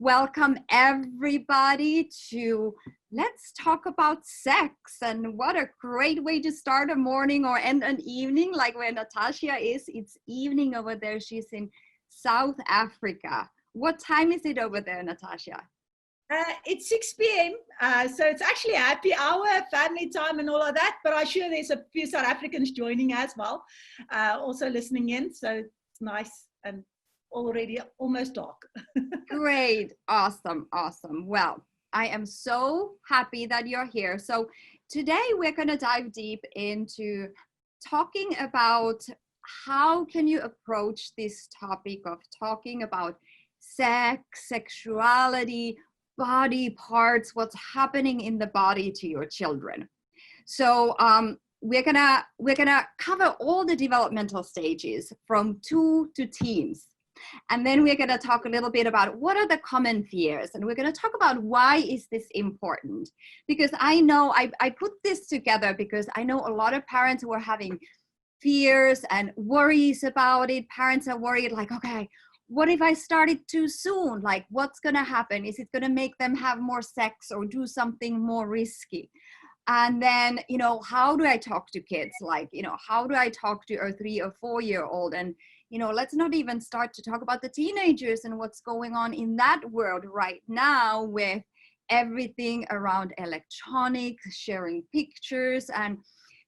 Welcome everybody to Let's Talk About Sex. And what a great way to start a morning or end an evening, like where Natasha is. It's evening over there. She's in South Africa. What time is it over there, Natasha? It's 6 p.m. So it's actually a happy hour, family time and all of that. But I'm sure there's a few South Africans joining as well, also listening in. So it's nice and already almost dark. Great. Awesome. Well, I am so happy that you're here. So today we're going to dive deep into talking about how can you approach this topic of talking about sex, sexuality, body parts, what's happening in the body to your children. So we're gonna cover all the developmental stages from 2 to teens. And then we're going to talk a little bit about what are the common fears. And we're going to talk about why is this important? Because I know I put this together because I know a lot of parents who are having fears and worries about it. Parents are worried like, okay, what if I started too soon? Like, what's going to happen? Is it going to make them have more sex or do something more risky? And then, how do I talk to kids? Like, how do I talk to a 3 or 4 year old? And, let's not even start to talk about the teenagers and what's going on in that world right now with everything around electronics, sharing pictures. And,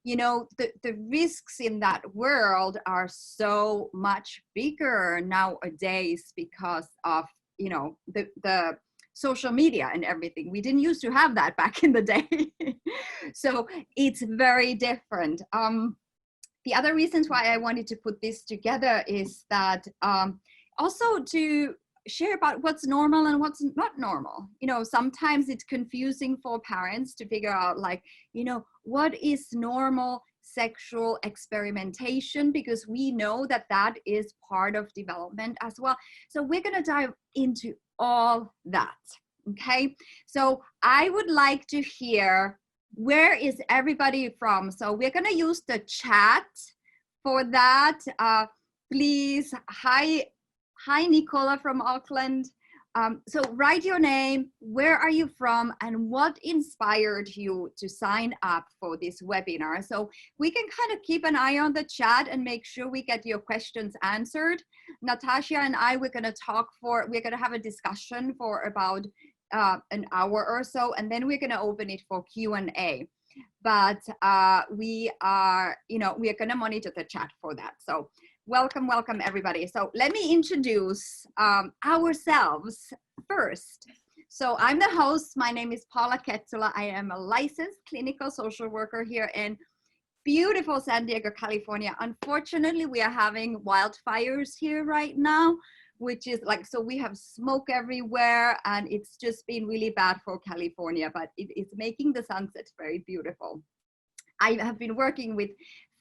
the risks in that world are so much bigger nowadays because of, the social media and everything. We didn't used to have that back in the day. So it's very different. The other reasons why I wanted to put this together is that also to share about what's normal and what's not normal. Sometimes it's confusing for parents to figure out like, what is normal sexual experimentation, because we know that that is part of development as well. So we're going to dive into all that. Okay. So I would like to hear, where is everybody from? So we're going to use the chat for that. Please. Hi, Nicola from Auckland. So write your name, where are you from, and what inspired you to sign up for this webinar. So we can kind of keep an eye on the chat and make sure we get your questions answered. Natasha and I, we're going to have a discussion for about an hour or so, and then we're going to open it for Q&A. But we are going to monitor the chat for that. So welcome everybody. So let me introduce ourselves first. So I'm the host. My name is Paula Ketzula. I am a licensed clinical social worker here in beautiful San Diego, California. Unfortunately, we are having wildfires here right now, which is like, so we have smoke everywhere and it's just been really bad for California, but it is making the sunsets very beautiful. I have been working with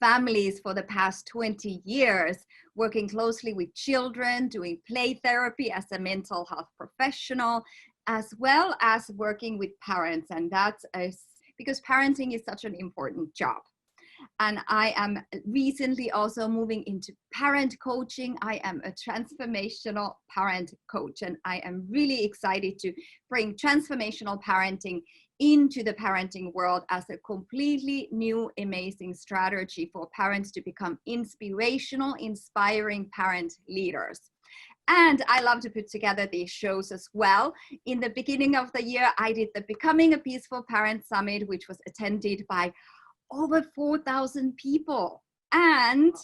families for the past 20 years, working closely with children, doing play therapy as a mental health professional, as well as working with parents. And that's because parenting is such an important job. And I am recently also moving into parent coaching. I am a transformational parent coach, and I am really excited to bring transformational parenting into the parenting world as a completely new, amazing strategy for parents to become inspirational, inspiring parent leaders. And I love to put together these shows as well. In the beginning of the year, I did the Becoming a Peaceful Parent Summit, which was attended by over 4,000 people, and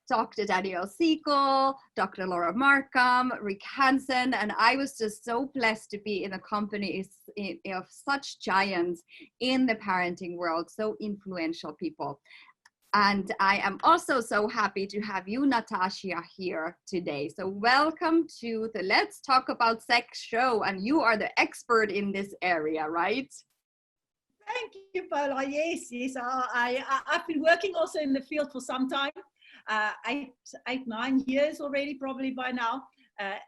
Dr. Danielle Siegel, Dr. Laura Markham, Rick Hansen, and I was just so blessed to be in the company of such giants in the parenting world, so influential people. And I am also so happy to have you, Natasha, here today. So welcome to the Let's Talk About Sex show, and you are the expert in this area, right? Thank you, Paula. Yes. I've been working also in the field for some time, 9 years already, probably by now.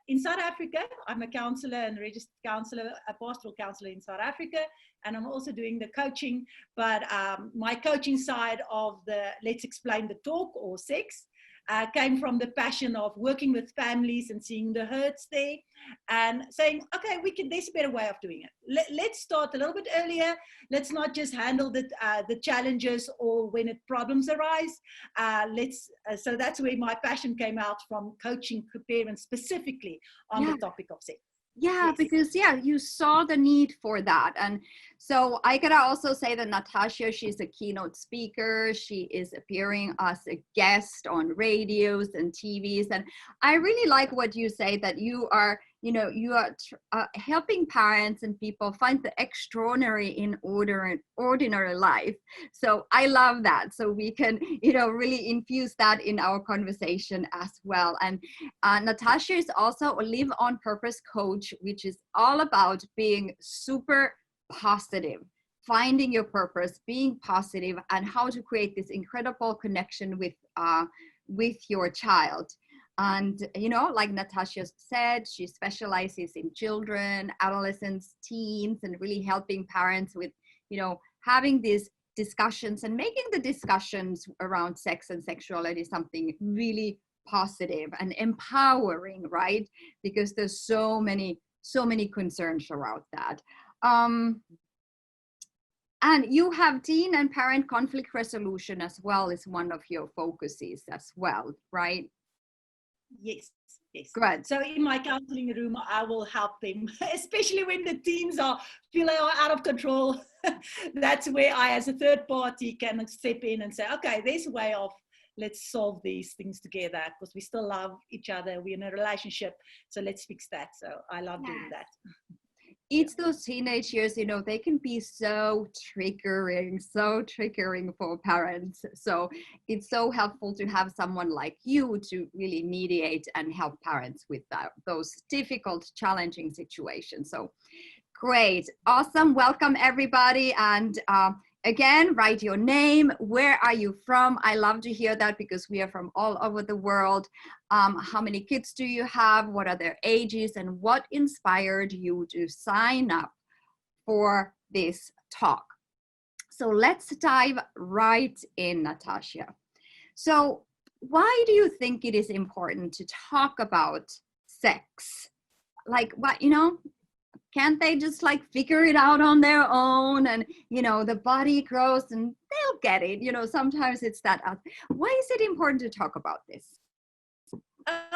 In South Africa, I'm a counselor and registered counselor, a pastoral counselor in South Africa, and I'm also doing the coaching. But my coaching side of the Let's Explain the Talk or sex came from the passion of working with families and seeing the hurts there, and saying, okay, there's a better way of doing it. Let's start a little bit earlier. Let's not just handle the challenges or when problems arise. So that's where my passion came out, from coaching parents specifically on the topic of sex. Yeah, Yes. because you saw the need for that. And so I gotta also say that Natasha, she's a keynote speaker. She is appearing as a guest on radios and TVs. And I really like what you say, that you are helping parents and people find the extraordinary in ordinary life. So I love that. So we can, really infuse that in our conversation as well. And Natasha is also a Live on Purpose coach, which is all about being super positive, finding your purpose, being positive, and how to create this incredible connection with your child. And, like Natasha said, she specializes in children, adolescents, teens, and really helping parents with, having these discussions and making the discussions around sex and sexuality something really positive and empowering, right? Because there's so many concerns around that. And you have teen and parent conflict resolution as well as one of your focuses as well, right? Yes. Good. So in my counseling room, I will help them, especially when the teens feel out of control. That's where I, as a third party, can step in and say, okay, there's a way of, let's solve these things together, because we still love each other. We're in a relationship. So let's fix that. So I love doing that. It's those teenage years, they can be so triggering for parents. So it's so helpful to have someone like you to really mediate and help parents with those difficult, challenging situations. So great. Awesome. Welcome, everybody. And again, write your name. Where are you from? I love to hear that, because we are from all over the world. How many kids do you have? What are their ages? And what inspired you to sign up for this talk? So let's dive right in, Natasha. So why do you think it is important to talk about sex? Like, what, can't they just figure it out on their own, and the body grows and they'll get it? Sometimes it's that. Why is it important to talk about this?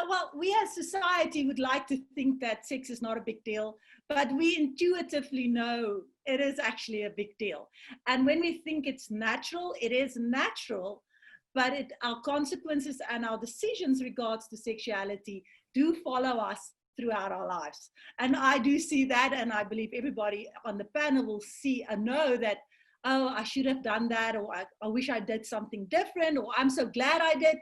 Well, we as society would like to think that sex is not a big deal, but we intuitively know it is actually a big deal. And when we think it's natural, it is natural, but our consequences and our decisions regards to sexuality do follow us throughout our lives. And I do see that, and I believe everybody on the panel will see and know that, oh, I should have done that, or I wish I did something different, or I'm so glad I did.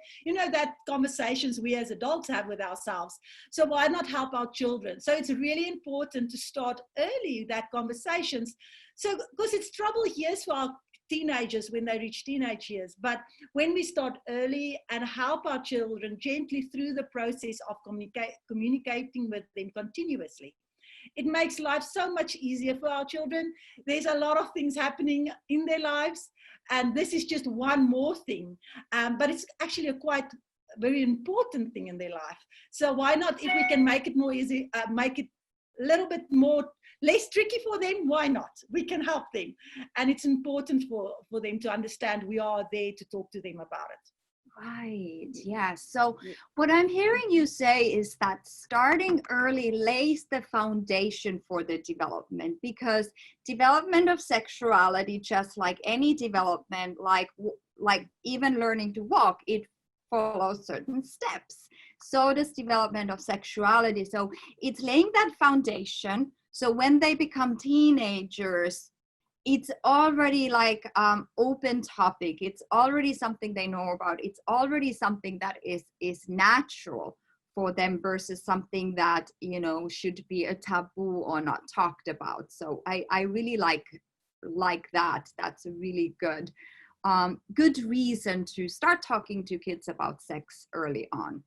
That conversations we as adults have with ourselves. So why not help our children? So it's really important to start early, that conversations. So, because it's trouble years for our teenagers when they reach teenage years. But when we start early and help our children gently through the process of communicating with them continuously, it makes life so much easier for our children. There's a lot of things happening in their lives, and this is just one more thing. But it's actually a quite very important thing in their life. So why not, if we can make it more easy, make it a little bit less tricky for them, why not? We can help them. And it's important for them to understand we are there to talk to them about it. Right. Yeah. So what I'm hearing you say is that starting early lays the foundation for the development, because development of sexuality, just like any development, like even learning to walk, it follows certain steps. So does development of sexuality. So it's laying that foundation. So when they become teenagers, it's already open topic. It's already something they know about. It's already something that is natural for them, versus something that, should be a taboo or not talked about. So I really like that. That's a really good reason to start talking to kids about sex early on.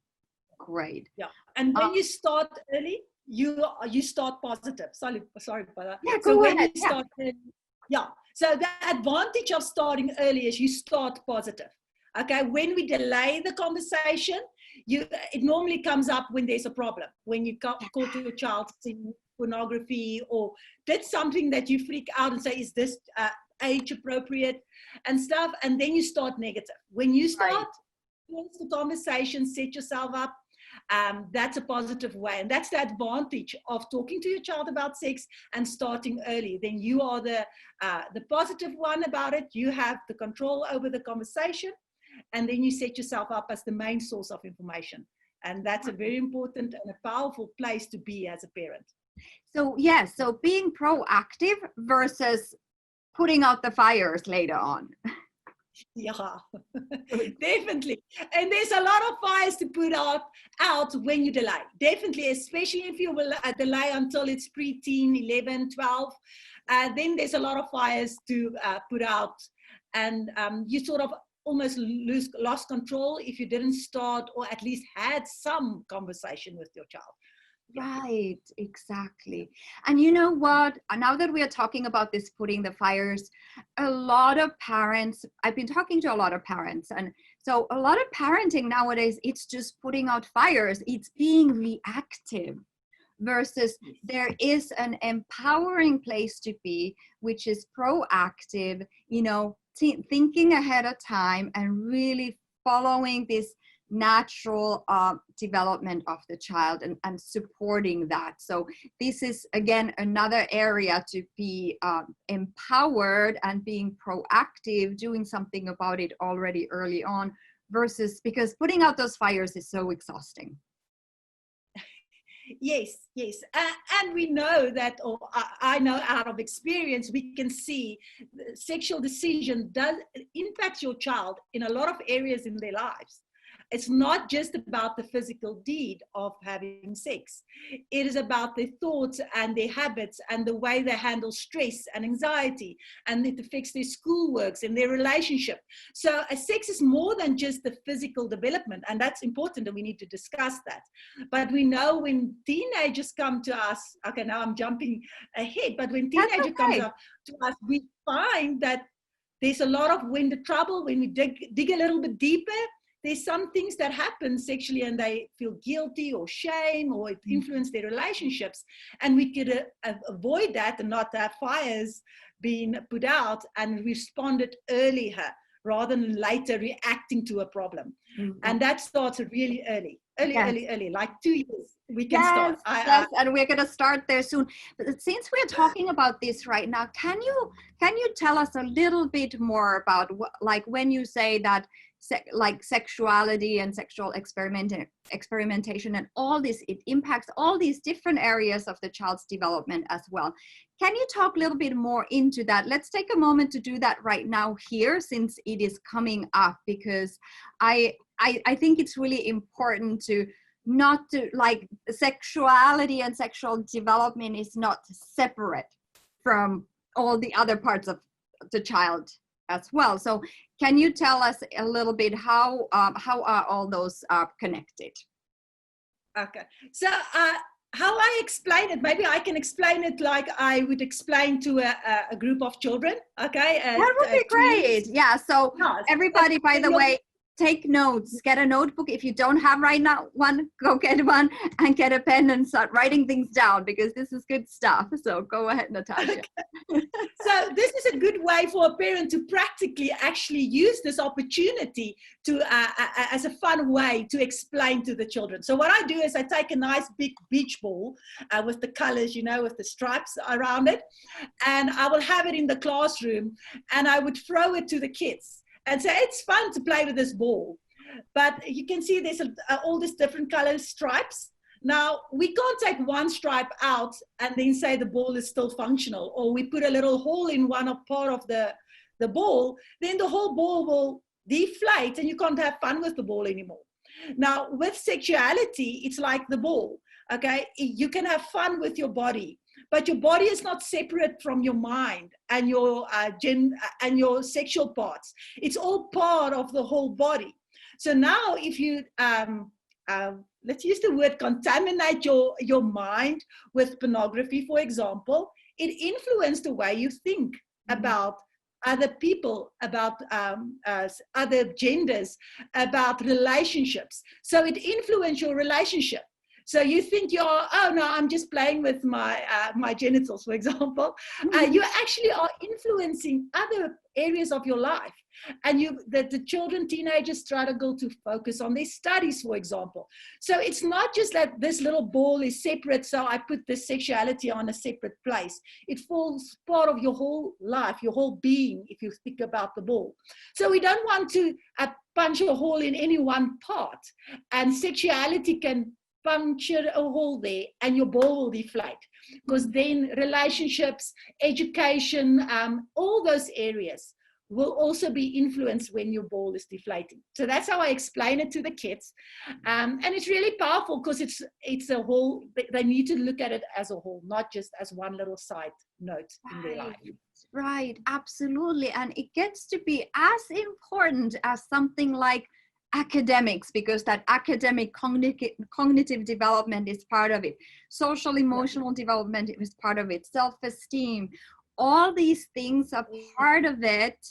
Great. Yeah. And when you start early, you start positive. Sorry for that. Yeah, so go when ahead. you start early, yeah. So the advantage of starting early is you start positive. Okay, when we delay the conversation, it normally comes up when there's a problem, when you caught your child seeing pornography or did something that you freak out and say, is this age appropriate and stuff, and then you start negative. When you start the conversation, set yourself up, that's a positive way, and that's the advantage of talking to your child about sex and starting early. Then you are the positive one about it. You have the control over the conversation, and then you set yourself up as the main source of information, and that's a very important and a powerful place to be as a parent. So yes, so being proactive versus putting out the fires later on. Yeah, definitely. And there's a lot of fires to put out when you delay. Definitely, especially if you will delay until it's preteen, 11, 12. Then there's a lot of fires to put out. And you sort of almost lost control if you didn't start or at least had some conversation with your child. Right, exactly. And you know what? Now that we are talking about this putting the fires, a lot of parents, I've been talking to a lot of parents, and so a lot of parenting nowadays, it's just putting out fires. It's being reactive versus there is an empowering place to be, which is proactive, you know, thinking ahead of time and really following this natural development of the child and supporting that. So this is again another area to be empowered and being proactive, doing something about it already early on, versus because putting out those fires is so exhausting. Yes. And we know that, or I know out of experience, we can see sexual decision does impact your child in a lot of areas in their lives. It's not just about the physical deed of having sex. It is about their thoughts and their habits and the way they handle stress and anxiety, and it affects their schoolworks and their relationship. So sex is more than just the physical development, and that's important, and we need to discuss that. But we know when teenagers come to us, okay, now I'm jumping ahead, but when teenager comes up to us, we find that there's a lot of when the trouble, when we dig a little bit deeper, there's some things that happen sexually and they feel guilty or shame, or it influences their relationships. And we could avoid that and not have fires being put out and responded earlier rather than later reacting to a problem. Mm-hmm. And that starts really early, like 2 years. We can start. Yes, and we're going to start there soon. But since we're talking about this right now, can you tell us a little bit more about like when you say that like sexuality and sexual experimentation and all this, it impacts all these different areas of the child's development as well. Can you talk a little bit more into that? Let's take a moment to do that right now here, since it is coming up, because I think it's really important to not to like sexuality and sexual development is not separate from all the other parts of the child as well. So can you tell us a little bit how are all those connected? Okay, so how I explain it, maybe I can explain it like I would explain to a group of children. Okay, that would be great. Yeah, so everybody, by the way, take notes, get a notebook. If you don't have right now one, go get one and get a pen and start writing things down, because this is good stuff. So go ahead, Natasha. Okay. So this is a good way for a parent to practically actually use this opportunity to as a fun way to explain to the children. So what I do is I take a nice big beach ball with the colors, you know, with the stripes around it, and I will have it in the classroom, and I would throw it to the kids. And so it's fun to play with this ball. But you can see there's all these different color stripes. Now, we can't take one stripe out and then say the ball is still functional, or we put a little hole in one part of the ball, then the whole ball will deflate and you can't have fun with the ball anymore. Now, with sexuality, it's like the ball, okay? You can have fun with your body, but your body is not separate from your mind and your and your sexual parts. It's all part of the whole body. So now if you, let's use the word contaminate your mind with pornography, for example, it influences the way you think about other people, about other genders, about relationships. So it influences your relationship. So you think you're, oh no, I'm just playing with my genitals, for example. You actually are influencing other areas of your life. And the children, teenagers struggle to focus on their studies, for example. So it's not just that this little ball is separate, so I put this sexuality on a separate place. It forms part of your whole life, your whole being, if you think about the ball. So we don't want to punch a hole in any one part. And sexuality can puncture a hole there and your ball will deflate, because then relationships, education, all those areas will also be influenced when your ball is deflating. So that's how I explain it to the kids. And it's really powerful, because it's a whole, they need to look at it as a whole, not just as one little side note in their life. Right, absolutely. And it gets to be as important as something like academics, because that academic cognitive development is part of it. Social emotional development is part of it. Self-esteem, all these things are part of it.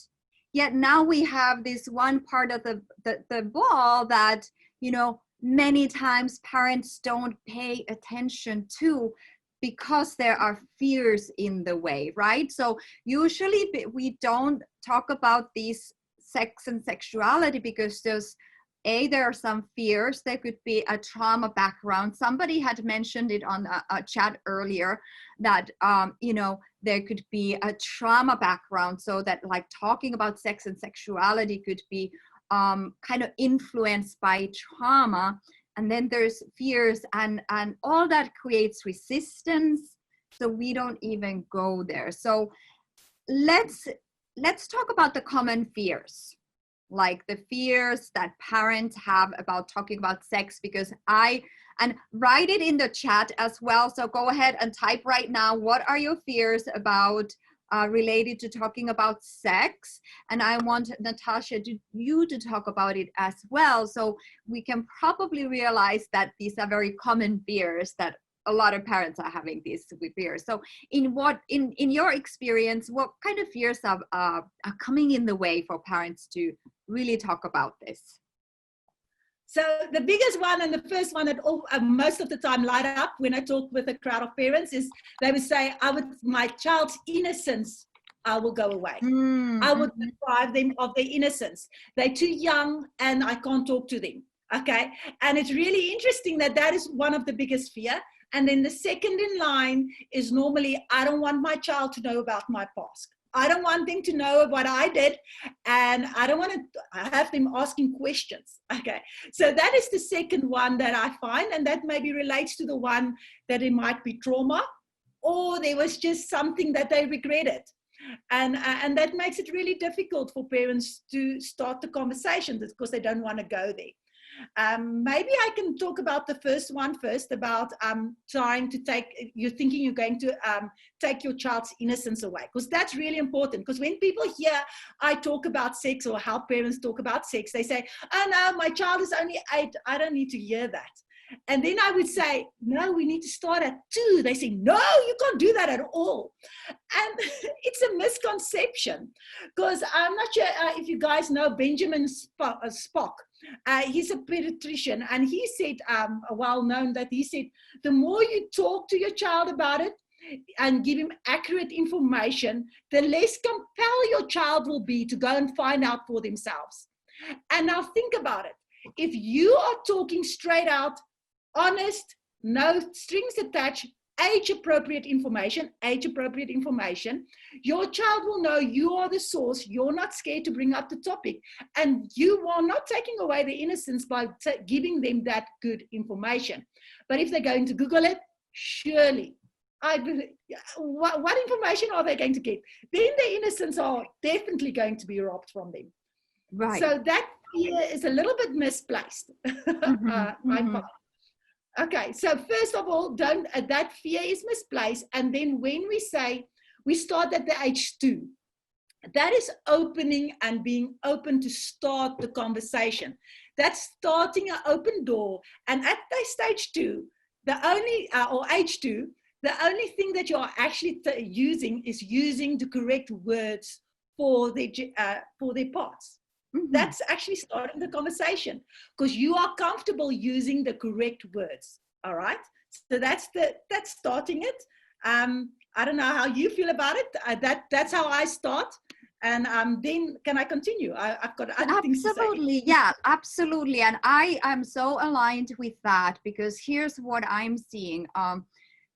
Yet now we have this one part of the ball that, you know, many times parents don't pay attention to, because there are fears in the way, right? So usually we don't talk about these sex and sexuality because there are some fears. There could be a trauma background. Somebody had mentioned it on a chat earlier that, you know, there could be a trauma background, so that like talking about sex and sexuality could be kind of influenced by trauma. And then there's fears, and all that creates resistance. So we don't even go there. So let's talk about the common fears, like the fears that parents have about talking about sex, because and write it in the chat as well. So go ahead and type right now, what are your fears about related to talking about sex? And I want Natasha you to talk about it as well. So we can probably realize that these are very common fears, that a lot of parents are having these fears. So in your experience, what kind of fears are coming in the way for parents to really talk about this? So the biggest one, and the first one that most of the time light up when I talk with a crowd of parents, is they would say, my child's innocence, I will go away. Mm-hmm. I would deprive them of their innocence. They're too young and I can't talk to them. Okay. And it's really interesting that is one of the biggest fear. And then the second in line is normally, I don't want my child to know about my past. I don't want them to know what I did, and I don't want to have them asking questions. Okay, so that is the second one that I find, and that maybe relates to the one that it might be trauma, or there was just something that they regretted. And that makes it really difficult for parents to start the conversation, because they don't want to go there. Maybe I can talk about the first one first, about trying to you're thinking you're going to take your child's innocence away, because that's really important. Because when people hear I talk about sex, or how parents talk about sex, they say, oh no, my child is only 8, I don't need to hear that. And then I would say, no, we need to start at 2. They say, no, you can't do that at all. And it's a misconception, because I'm not sure if you guys know Benjamin Spock. He's a pediatrician, and he said, well known, that he said, the more you talk to your child about it and give him accurate information, the less compelled your child will be to go and find out for themselves. And now think about it. If you are talking straight out, honest, no strings attached, age-appropriate information, your child will know you are the source. You're not scared to bring up the topic, and you are not taking away their innocence by giving them that good information. But if they're going to Google it, surely, what information are they going to get? Then their innocence are definitely going to be robbed from them. Right. So that fear is a little bit misplaced. I find. Okay, so first of all, that fear is misplaced. And then when we say we start at the age 2, that is opening and being open to start the conversation. That's starting an open door. And at the stage 2, or age 2, the only thing that you are actually using is using the correct words for their parts. Mhm. That's actually starting the conversation, because you are comfortable using the correct words. All right. So that's starting it. I don't know how you feel about it. That's how I start. And then can I continue? I've got other things to say. Absolutely. Yeah, absolutely. And I am so aligned with that, because here's what I'm seeing.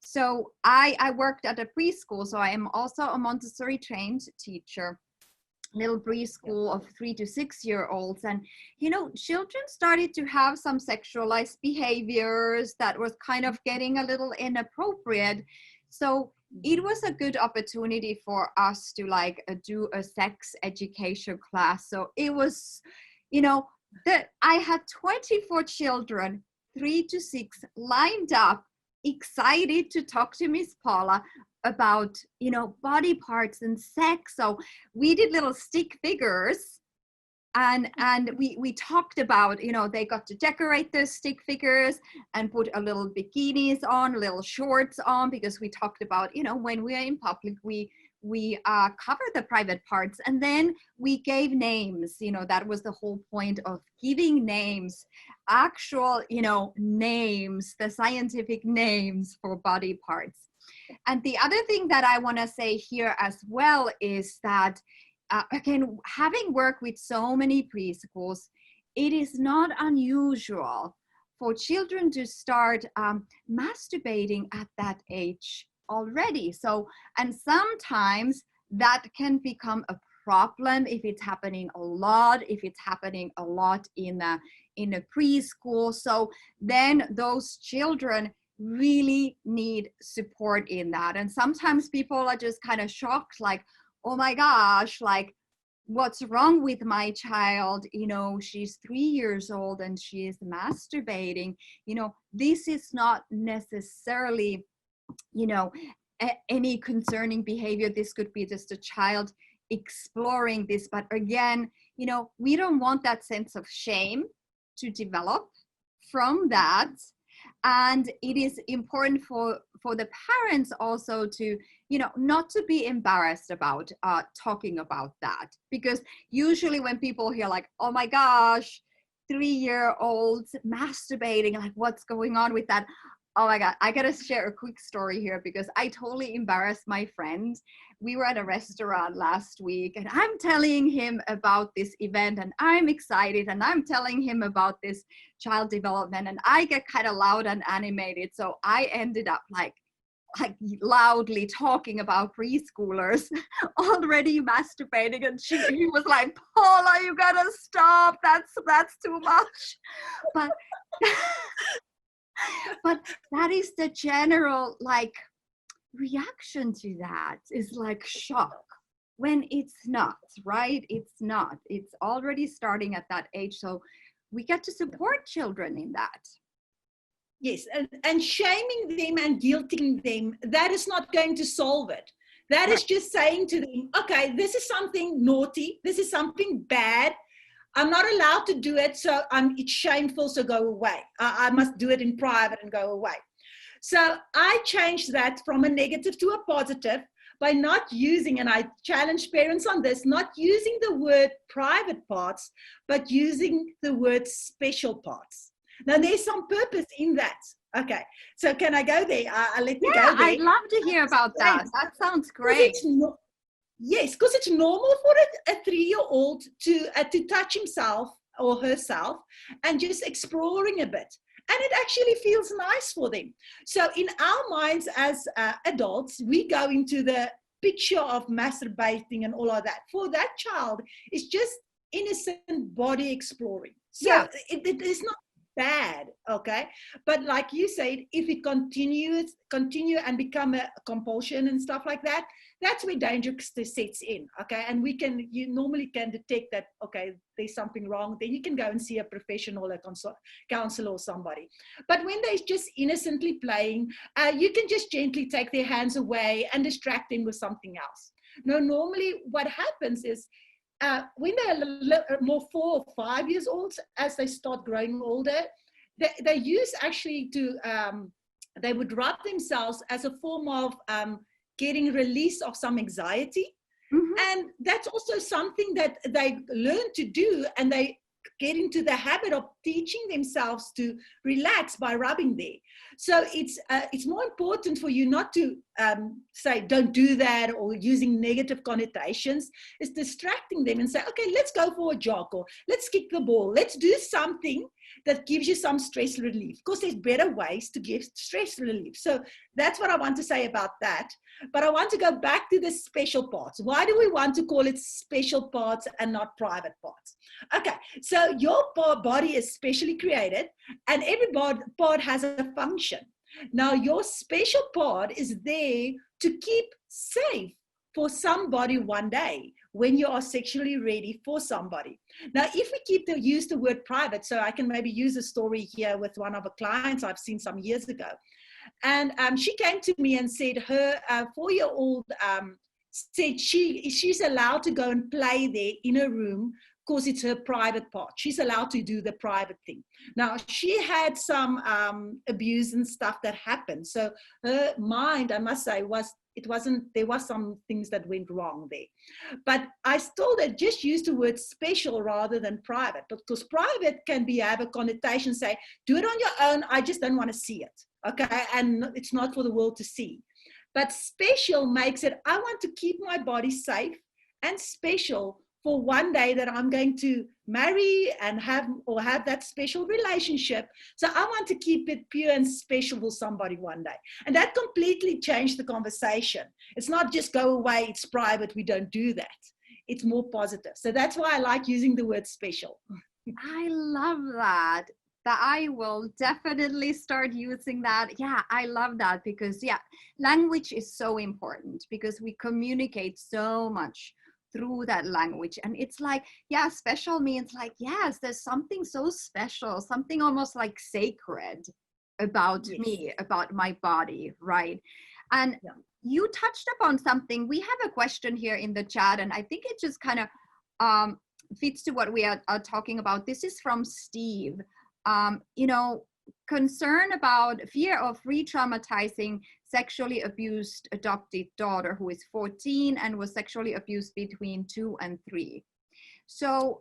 So I worked at a preschool, so I am also a Montessori trained teacher, little preschool of 3 to 6 year olds. And children started to have some sexualized behaviors that was kind of getting a little inappropriate. So it was a good opportunity for us to do a sex education class. So it was, that I had 24 children, 3 to 6, lined up, excited to talk to Miss Paula about body parts and sex. So we did little stick figures, and we talked about, they got to decorate those stick figures and put a little bikinis on, little shorts on, because we talked about, when we are in public, we cover the private parts. And then we gave names. That was the whole point of giving names, actual names, the scientific names for body parts. And the other thing that I want to say here as well is that, again, having worked with so many preschools, it is not unusual for children to start masturbating at that age already. So, and sometimes that can become a problem if it's happening a lot, in a preschool. So then those children really need support in that. And sometimes people are just kind of shocked, like, oh my gosh, like, what's wrong with my child? She's 3 years old and she is masturbating. This is not necessarily, any concerning behavior. This could be just a child exploring this. But again, we don't want that sense of shame to develop from that. And it is important for the parents also to, not to be embarrassed about talking about that. Because usually when people hear like, oh my gosh, 3-year-olds masturbating, like, what's going on with that? Oh my God, I gotta share a quick story here, because I totally embarrassed my friend. We were at a restaurant last week and I'm telling him about this event and I'm excited, and I'm telling him about this child development, and I get kind of loud and animated. So I ended up like loudly talking about preschoolers already masturbating, and he was like, Paula, you gotta stop, that's too much. But that is the general reaction to that, is like shock, when it's not, right? It's not. It's already starting at that age. So we get to support children in that. Yes, and shaming them and guilting them, that is not going to solve it. That is just saying to them, okay, this is something naughty, this is something bad, I'm not allowed to do it, so it's shameful, so go away. I must do it in private and go away. So I changed that from a negative to a positive by not using, and I challenge parents on this, not using the word private parts, but using the word special parts. Now, there's some purpose in that. Okay, so can I go there? I'll let me go there. I'd love to hear about that. That sounds great. Yes, because it's normal for a 3-year-old to touch himself or herself and just exploring a bit. And it actually feels nice for them. So in our minds as adults, we go into the picture of masturbating and all of that. For that child, it's just innocent body exploring. So it is not bad, okay? But like you said, if it continue and become a compulsion and stuff like that, that's where danger sets in, okay? And you normally can detect that, okay, there's something wrong. Then you can go and see a professional, a counselor or somebody. But when they're just innocently playing, you can just gently take their hands away and distract them with something else. Now, normally what happens is, when they're more 4 or 5 years old, as they start growing older, they use actually they would rub themselves as a form of getting release of some anxiety. Mhm. And that's also something that they learn to do, and they get into the habit of teaching themselves to relax by rubbing there. So it's more important for you not to say don't do that, or using negative connotations. It's distracting them and say, okay, let's go for a jog, or let's kick the ball, let's do something that gives you some stress relief, because there's better ways to give stress relief. So that's what I want to say about that. But I want to go back to the special parts. Why do we want to call it special parts and not private parts? Okay, so your body is specially created, and every part has a function. Now, your special part is there to keep safe for somebody one day when you are sexually ready for somebody. Now, if we use the word private, so I can maybe use a story here with one of a clients I've seen some years ago. And she came to me and said her 4-year-old said she's allowed to go and play there in her room because it's her private part. She's allowed to do the private thing. Now, she had some abuse and stuff that happened. So her mind, I must say, there was some things that went wrong there. But I told her, just use the word special rather than private, because private can have a connotation, say, do it on your own, I just don't want to see it, okay? And it's not for the world to see. But special makes it, I want to keep my body safe and special for one day that I'm going to marry and have that special relationship. So I want to keep it pure and special for somebody one day. And that completely changed the conversation. It's not just go away, it's private, we don't do that. It's more positive. So that's why I like using the word special. I love that. That I will definitely start using that. Yeah, I love that, because yeah, language is so important, because we communicate so much through that language. And it's like, yeah, special means like, yes, there's something so special, something almost like sacred about me, about my body, right? And you touched upon something. We have a question here in the chat, and I think it just kind of fits to what we are talking about. This is from Steve. Concern about fear of re-traumatizing sexually abused adopted daughter who is 14 and was sexually abused between 2 and 3. So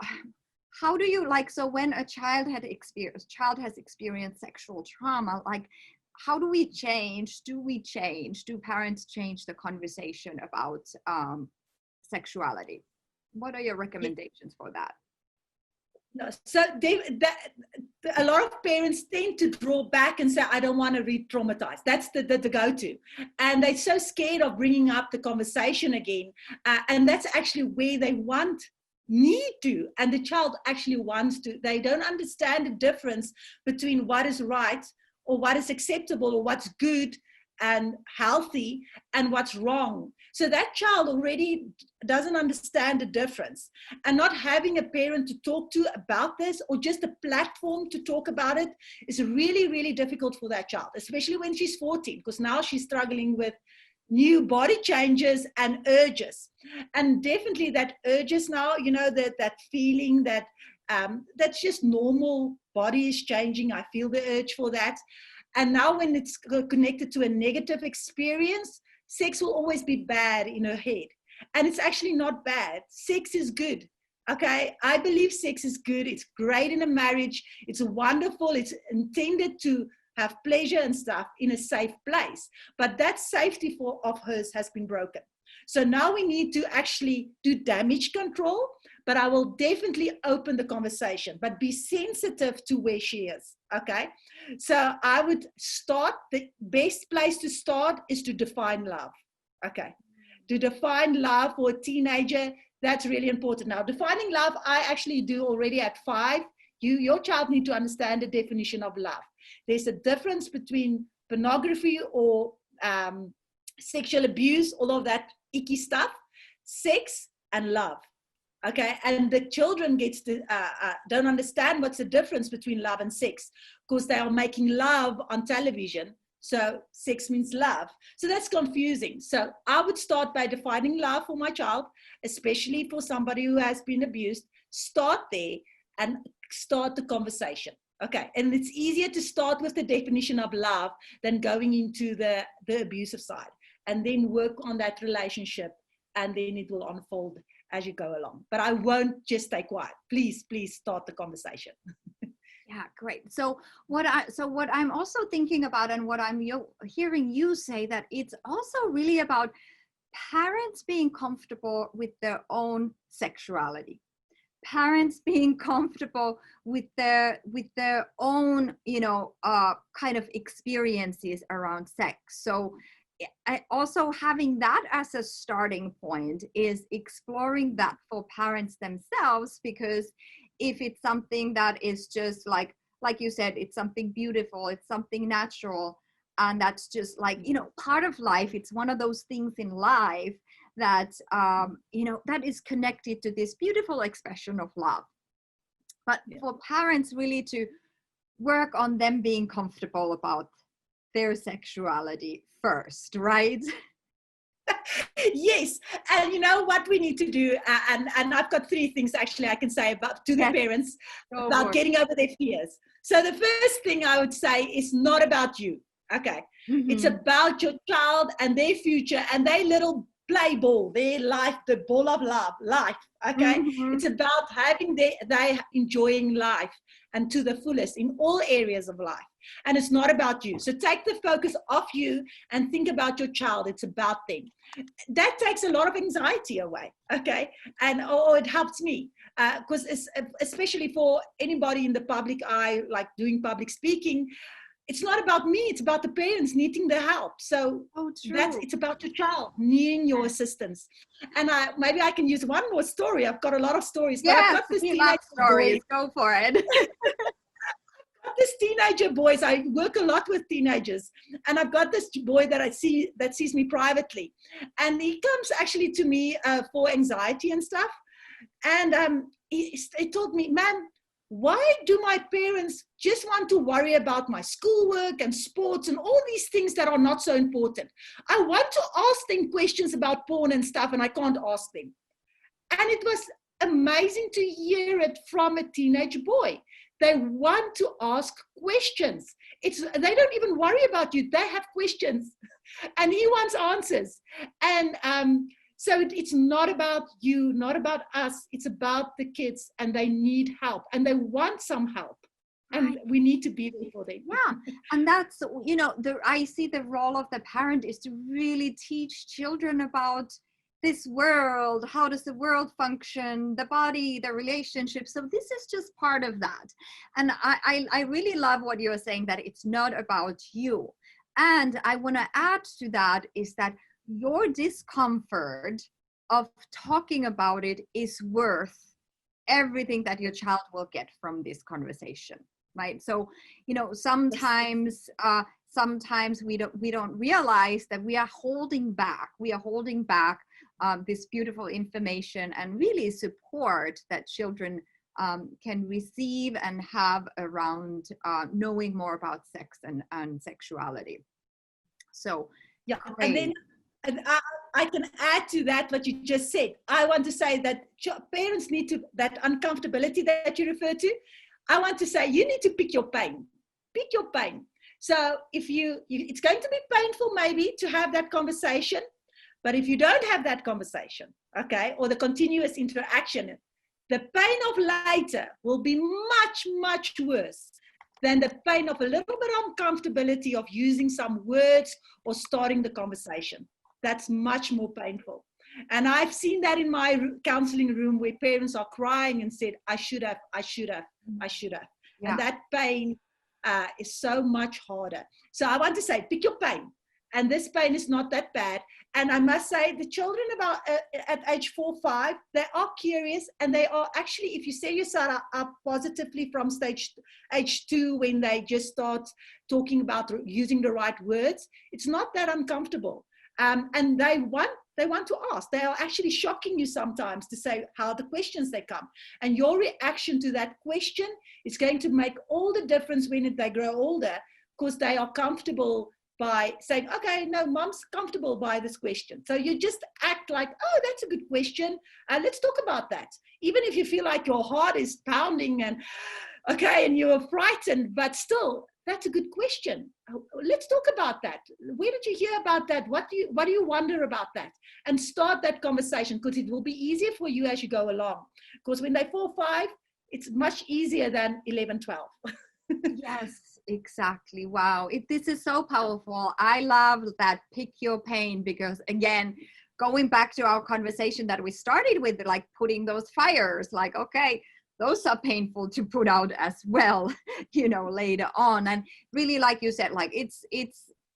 how do you so when a child has experienced sexual trauma, like how do we change? Do parents change the conversation about sexuality? What are your recommendations for that? No, so a lot of parents tend to draw back and say, I don't want to re-traumatize. That's the go-to. And they're so scared of bringing up the conversation again. And that's actually where they need to, and the child actually wants to. They don't understand the difference between what is right or what is acceptable or what's good and healthy and what's wrong. So that child already doesn't understand the difference. And not having a parent to talk to about this, or just a platform to talk about it, is really, really difficult for that child, especially when she's 14, because now she's struggling with new body changes and urges. And definitely that urges now, that feeling that that's just normal, body is changing, I feel the urge for that. And now when it's connected to a negative experience, sex will always be bad in her head. And it's actually not bad. Sex is good. Okay, I believe sex is good. It's great in a marriage. It's wonderful. It's intended to have pleasure and stuff in a safe place. But that safety of hers has been broken. So now we need to actually do damage control, but I will definitely open the conversation, but be sensitive to where she is, okay? So I would start, the best place to start is to define love, okay? To define love for a teenager, that's really important. Now, defining love, I actually do already at 5. Your child need to understand the definition of love. There's a difference between pornography or sexual abuse, all of that icky stuff, sex and love. Okay, and the children don't understand what's the difference between love and sex, because they are making love on television. So sex means love. So that's confusing. So I would start by defining love for my child, especially for somebody who has been abused. Start there and start the conversation. Okay, and it's easier to start with the definition of love than going into the abusive side, and then work on that relationship and then it will unfold as you go along. But I won't just stay quiet. Please start the conversation. Yeah, great. So what I'm also thinking about, and what I'm hearing you say, that it's also really about parents being comfortable with their own sexuality, parents being comfortable with their own, kind of experiences around sex. So I also having that as a starting point is exploring that for parents themselves, because if it's something that is just like you said, it's something beautiful, it's something natural, and that's just like, part of life, it's one of those things in life that that is connected to this beautiful expression of love. But for parents really to work on them being comfortable about their sexuality first, right? Yes, and you know what we need to do, and I've got 3 things actually I can say about to the parents about getting over their fears. So the first thing I would say is not about you. Okay, it's about your child and their future and their little play ball, their life, the ball of life. Okay, it's about having they enjoying life and to the fullest in all areas of life. And it's not about you. So take the focus off you and think about your child. It's about them. That takes a lot of anxiety away, okay? And it helps me because especially for anybody in the public eye, like doing public speaking, it's not about me, it's about the parents needing the help. So it's about your child needing your assistance. And maybe I can use one more story. I've got a lot of stories. Yes, but I've got this teenage stories. Boy. Go for it. This teenager boys, I work a lot with teenagers, and I've got this boy that sees me privately, and he comes actually to me for anxiety and stuff. And he told me, "Ma'am, why do my parents just want to worry about my schoolwork and sports and all these things that are not so important? I want to ask them questions about porn and stuff, and I can't ask them." And it was amazing to hear it from a teenage boy. They want to ask questions. They don't even worry about you. They have questions, and he wants answers. And so it's not about you, not about us. It's about the kids, and they need help, and they want some help, and we need to be there for them. Yeah, and that's I see the role of the parent is to really teach children about this world, how does the world function, the body, the relationship. So this is just part of that. And I really love what you're saying, that it's not about you. And I want to add to that is that your discomfort of talking about it is worth everything that your child will get from this conversation, right? So, sometimes we don't realize that we are holding back this beautiful information and really support that children can receive and have around knowing more about sex and sexuality. So yeah, great. And I can add to that what you just said. I want to say that parents need to, that uncomfortability that you refer to, I want to say you need to pick your pain. Pick your pain. So if it's going to be painful maybe to have that conversation, but if you don't have that conversation, okay, or the continuous interaction, the pain of later will be much, much worse than the pain of a little bit of uncomfortability of using some words or starting the conversation. That's much more painful. And I've seen that in my counseling room where parents are crying and said, I should have. Yeah. And that pain is so much harder. So I want to say, pick your pain. And this pain is not that bad. And I must say, the children about at age 4, 5, they are curious, and they are actually, if you set yourself up positively from age 2, when they just start talking about using the right words, it's not that uncomfortable. And they want to ask. They are actually shocking you sometimes to say how the questions they come. And your reaction to that question is going to make all the difference when they grow older, because they are comfortable by saying, okay, no, mom's comfortable by this question. So you just act like, oh, that's a good question. Let's talk about that. Even if you feel like your heart is pounding and, okay, and you're frightened, but still, That's a good question. Let's talk about that. Where did you hear about that? What do you wonder about that? And start that conversation, because it will be easier for you as you go along. Because when they're 4, 5, it's much easier than 11, 12. Yes, exactly. Wow. This is so powerful. I love that pick your pain, because again, going back to our conversation that we started with, like putting those fires, like, okay, those are painful to put out as well, later on. And really, like you said, like it's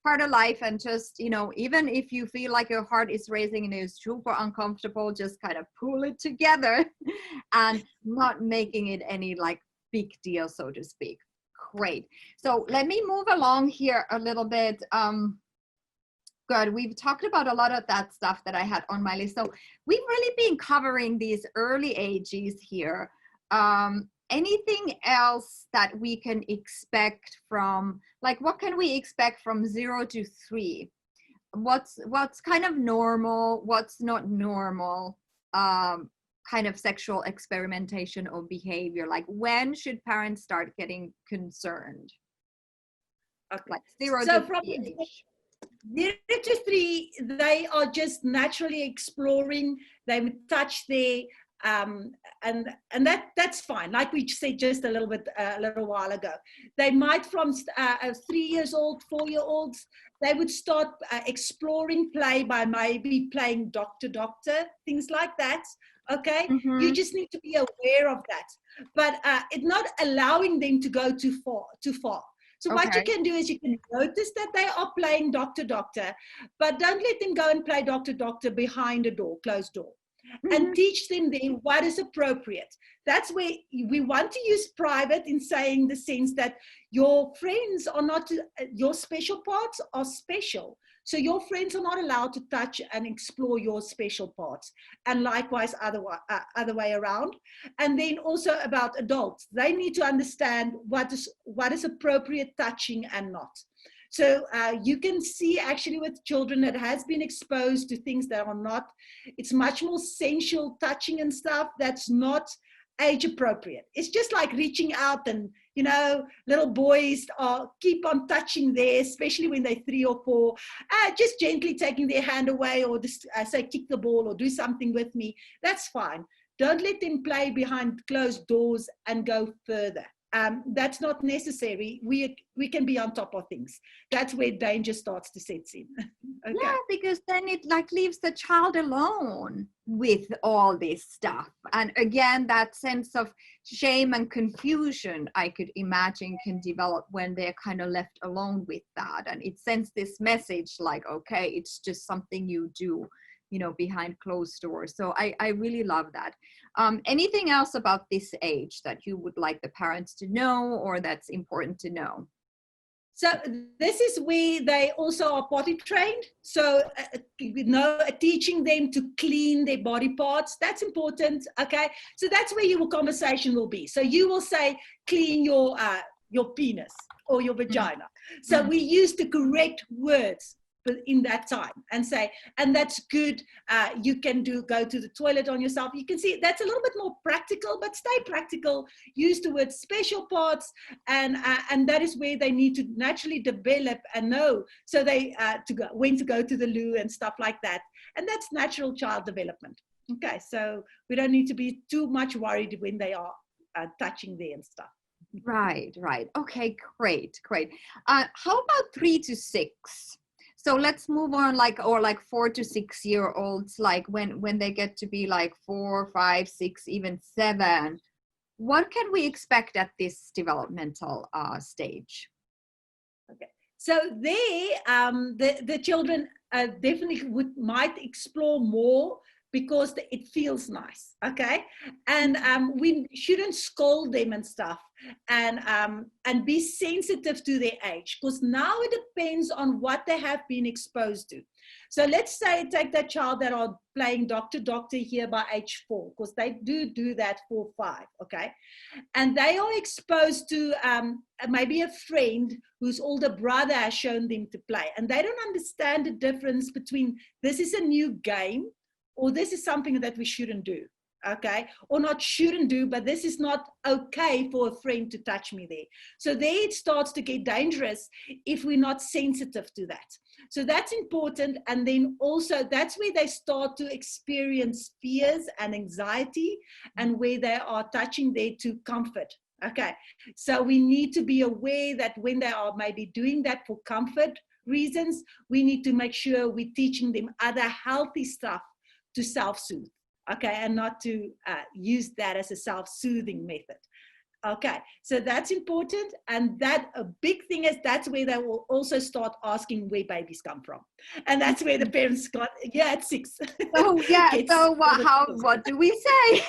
part of life. And just, even if you feel like your heart is racing and it's super uncomfortable, just kind of pull it together and not making it any like big deal, so to speak. Great. So let me move along here a little bit. Good. We've talked about a lot of that stuff that I had on my list. So we've really been covering these early ages here. Anything else that we can expect from, like, what can we expect from 0 to 3? What's kind of normal? What's not normal? Kind of sexual experimentation or behavior. Like, when should parents start getting concerned? Okay. Like 0 so to from 3 age. 0 to 3, they are just naturally exploring. They would touch their and that's fine. Like we said just a little while ago, they might from 3 years old, 4-year-olds, they would start exploring play by maybe playing doctor, things like that. Okay, you just need to be aware of that, but it's not allowing them to go too far. So what you can do is you can notice that they are playing doctor, but don't let them go and play doctor behind a door, closed door. And teach them then what is appropriate. That's where we want to use private, in saying the sense that your friends are not, your special parts are special. So your friends are not allowed to touch and explore your special parts, and likewise other way around. And then also about adults, they need to understand what is appropriate touching and not. So you can see actually with children that has been exposed to things that are not, it's much more sensual touching and stuff that's not age appropriate. It's just like reaching out, and little boys keep on touching there, especially when they're 3 or 4, just gently taking their hand away, or just say kick the ball or do something with me. That's fine. Don't let them play behind closed doors and go further. That's not necessary. We can be on top of things. That's where danger starts to set in. Okay. Yeah, because then it like leaves the child alone with all this stuff. And again, that sense of shame and confusion, I could imagine, can develop when they're kind of left alone with that. And it sends this message like, okay, it's just something you do, behind closed doors. So I really love that. Anything else about this age that you would like the parents to know, or that's important to know? So this is where they also are potty trained. So, teaching them to clean their body parts, that's important, okay? So that's where your conversation will be. So you will say, clean your penis or your vagina. So we use the correct words in that time and say, and that's good. You can go to the toilet on yourself. You can see that's a little bit more practical, but stay practical. Use the word special parts, and that is where they need to naturally develop and know. So they when to go to the loo and stuff like that. And that's natural child development. Okay, so we don't need to be too much worried when they are touching there and stuff. Right. Okay, great. How about 3 to 6? So let's move on, like 4 to 6 year olds, like when they get to be like 4, 5, 6, even 7. What can we expect at this developmental stage? Okay, so the children definitely might explore more, because it feels nice, okay? And we shouldn't scold them and stuff, and be sensitive to their age, because now it depends on what they have been exposed to. So let's say take that child that are playing doctor here by age 4, because they do that 4, 5, okay? And they are exposed to maybe a friend whose older brother has shown them to play, and they don't understand the difference between this is a new game, or this is something that we shouldn't do. okay, or not shouldn't do, but this is not okay for a friend to touch me there. So there it starts to get dangerous if we're not sensitive to that. So that's important. And then also that's where they start to experience fears and anxiety, and where they are touching there to comfort. Okay, so we need to be aware that when they are maybe doing that for comfort reasons, we need to make sure we're teaching them other healthy stuff to self-soothe. Okay, and not to use that as a self-soothing method. Okay, so that's important. And that a big thing is that's where they will also start asking where babies come from. And that's where the parents got, at 6. So yeah, so what do we say?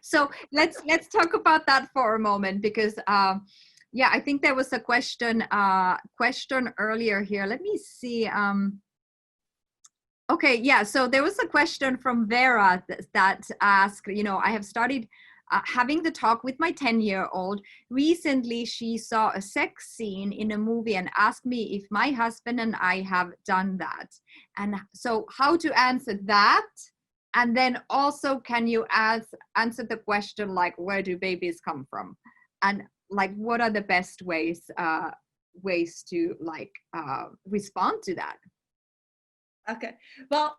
So let's talk about that for a moment, because yeah, I think there was a question earlier here. Let me see. Okay, yeah, so there was a question from Vera that asked, I have started having the talk with my 10-year-old. Recently, she saw a sex scene in a movie and asked me if my husband and I have done that. And so how to answer that? And then also, can you answer the question, like, where do babies come from? And like, what are the best ways to like respond to that? Okay, well,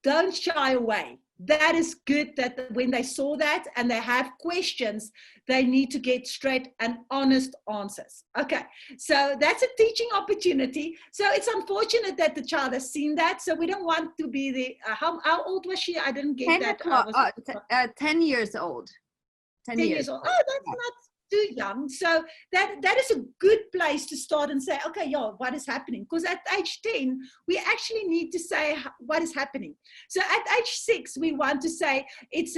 don't shy away. That is good that when they saw that and they have questions, they need to get straight and honest answers. Okay, so that's a teaching opportunity. So it's unfortunate that the child has seen that. So we don't want to be the, how old was she? I didn't get 10 years old. 10 years old. Oh, that's not too young. So that is a good place to start and say, okay, what is happening? Because at age 10, we actually need to say what is happening. So at age 6, we want to say it's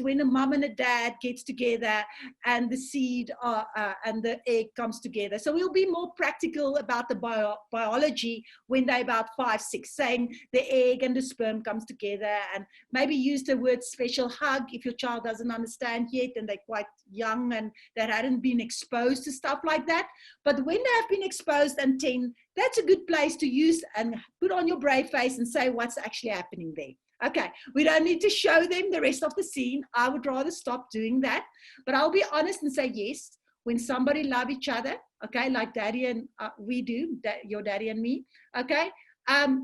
when a mom and a dad gets together and the seed and the egg comes together. So we'll be more practical about the biology when they're about 5, 6, saying the egg and the sperm comes together, and maybe use the word special hug if your child doesn't understand yet and they're quite young and that hadn't been exposed to stuff like that. But when they have been exposed and 10, that's a good place to use and put on your brave face and say what's actually happening there. Okay, we don't need to show them the rest of the scene. I would rather stop doing that. But I'll be honest and say, yes, when somebody love each other, okay, like daddy and we do, your daddy and me, okay,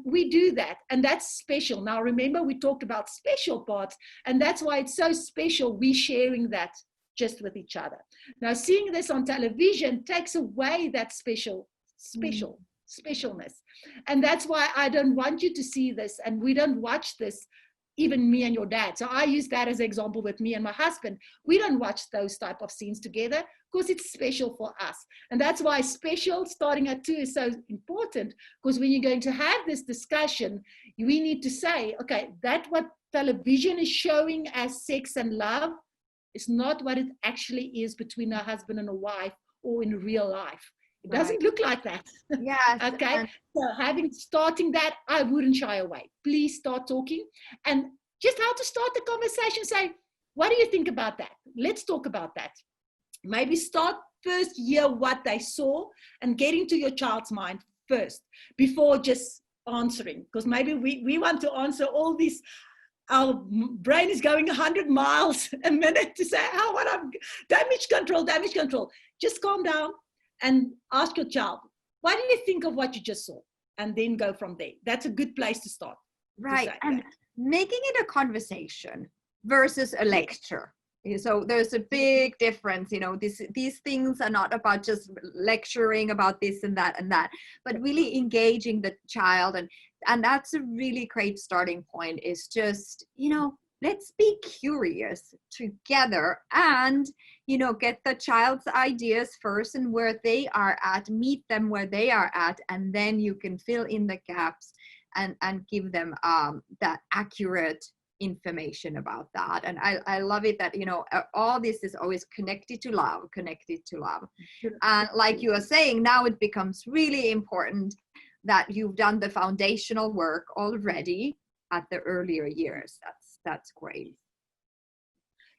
we do that, and that's special. Now, remember, we talked about special parts, and that's why it's so special. We sharing that just with each other. Now, seeing this on television takes away that specialness. And that's why I don't want you to see this, and we don't watch this, even me and your dad. So I use that as an example with me and my husband. We don't watch those type of scenes together because it's special for us. And that's why special starting at 2 is so important, because when you're going to have this discussion, we need to say, okay, that what television is showing as sex and love is not what it actually is between a husband and a wife or in real life. It doesn't look like that. Yes. Okay. So starting that, I wouldn't shy away. Please start talking, and just how to start the conversation. Say, what do you think about that? Let's talk about that. Maybe start first, hear what they saw and get into your child's mind first before just answering. Because maybe we want to answer all these. Our brain is going 100 miles a minute to say, damage control. Just calm down and ask your child, what do you think of what you just saw? And then go from there. That's a good place to start. Right. And making it a conversation versus a lecture. So there's a big difference, these things are not about just lecturing about this and that, but really engaging the child. And that's a really great starting point, is just, let's be curious together and, get the child's ideas first and where they are at, meet them where they are at, and then you can fill in the gaps and give them that accurate information about that. And I love it that all this is always connected to love. And like you are saying, now it becomes really important that you've done the foundational work already at the earlier years. That's great.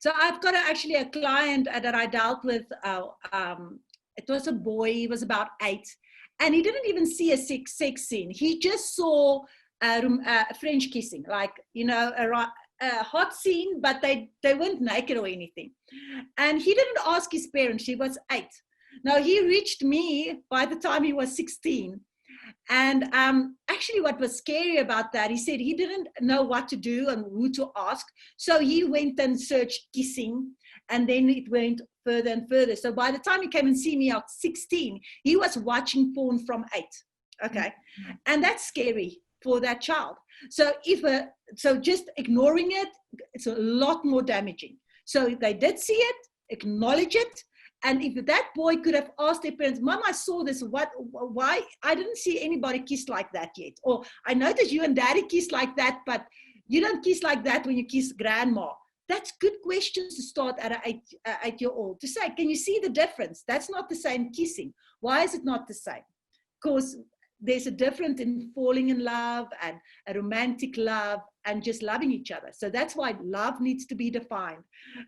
So I've got actually a client that I dealt with. It was a boy. He was about 8, and he didn't even see a sex scene. He just saw French kissing, like a hot scene, but they weren't naked or anything. And he didn't ask his parents. He was 8. Now, he reached me by the time he was 16. And actually, what was scary about that, he said he didn't know what to do and who to ask. So he went and searched kissing, and then it went further and further. So by the time he came and see me at 16, he was watching porn from 8. Okay. And that's scary for that child. So so just ignoring it, it's a lot more damaging. So they did see it, acknowledge it. And if that boy could have asked their parents, Mom, I saw this, why? I didn't see anybody kiss like that yet. Or I noticed you and Daddy kiss like that, but you don't kiss like that when you kiss Grandma. That's good questions to start at an 8-year-old. To say, can you see the difference? That's not the same kissing. Why is it not the same? Because there's a difference in falling in love and a romantic love and just loving each other. So that's why love needs to be defined.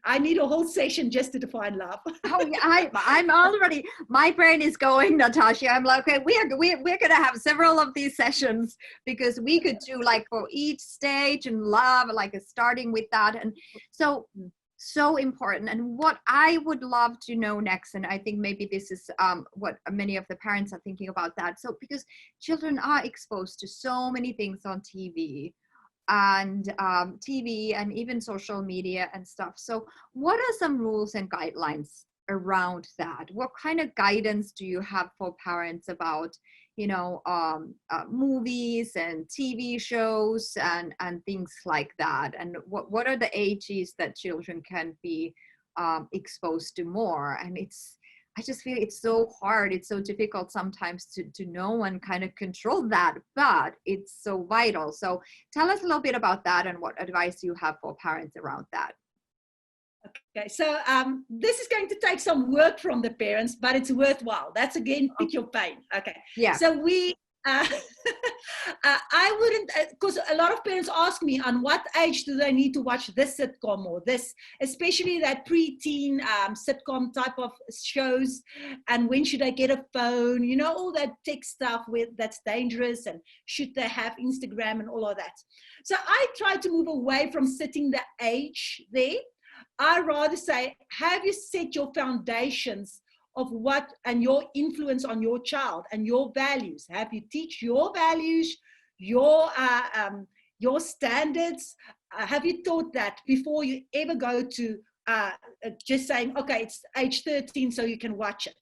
I need a whole session just to define love. Oh, yeah, I'm already, my brain is going, Natasha. I'm like, okay, we're going to have several of these sessions, because we could do like for each stage and love, like starting with that. And so important. And what I would love to know next, and I think maybe this is what many of the parents are thinking about that. So because children are exposed to so many things on TV and even social media and stuff. So what are some rules and guidelines around that? What kind of guidance do you have for parents about, movies and TV shows and things like that? And what are the ages that children can be exposed to more? And I just feel it's so hard. It's so difficult sometimes to know and kind of control that, but it's so vital. So tell us a little bit about that and what advice you have for parents around that. Okay, so this is going to take some work from the parents, but it's worthwhile. That's again, pick your pain. Okay. Yeah. So I wouldn't, because a lot of parents ask me, on what age do they need to watch this sitcom or this, especially that pre-teen sitcom type of shows, and when should I get a phone, all that tech stuff that's dangerous, and should they have Instagram and all of that. So I try to move away from setting the age there. I rather say, have you set your foundations of what and your influence on your child and your values? Have you teach your values, your standards? Have you taught that before you ever go to just saying, okay, it's age 13, so you can watch it?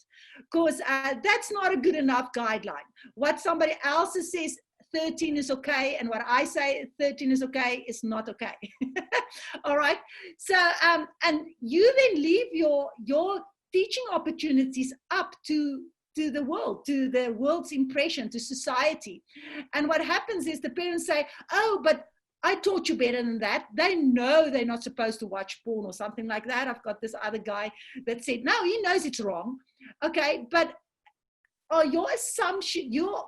Because that's not a good enough guideline. What somebody else says 13 is okay, and what I say 13 is okay is not okay. All right. So and you then leave your teaching opportunities up to the world, to the world's impression, to society. And what happens is the parents say, oh, but I taught you better than that. They know they're not supposed to watch porn or something like that. I've got this other guy that said, no, he knows it's wrong. Okay, but your assumption, your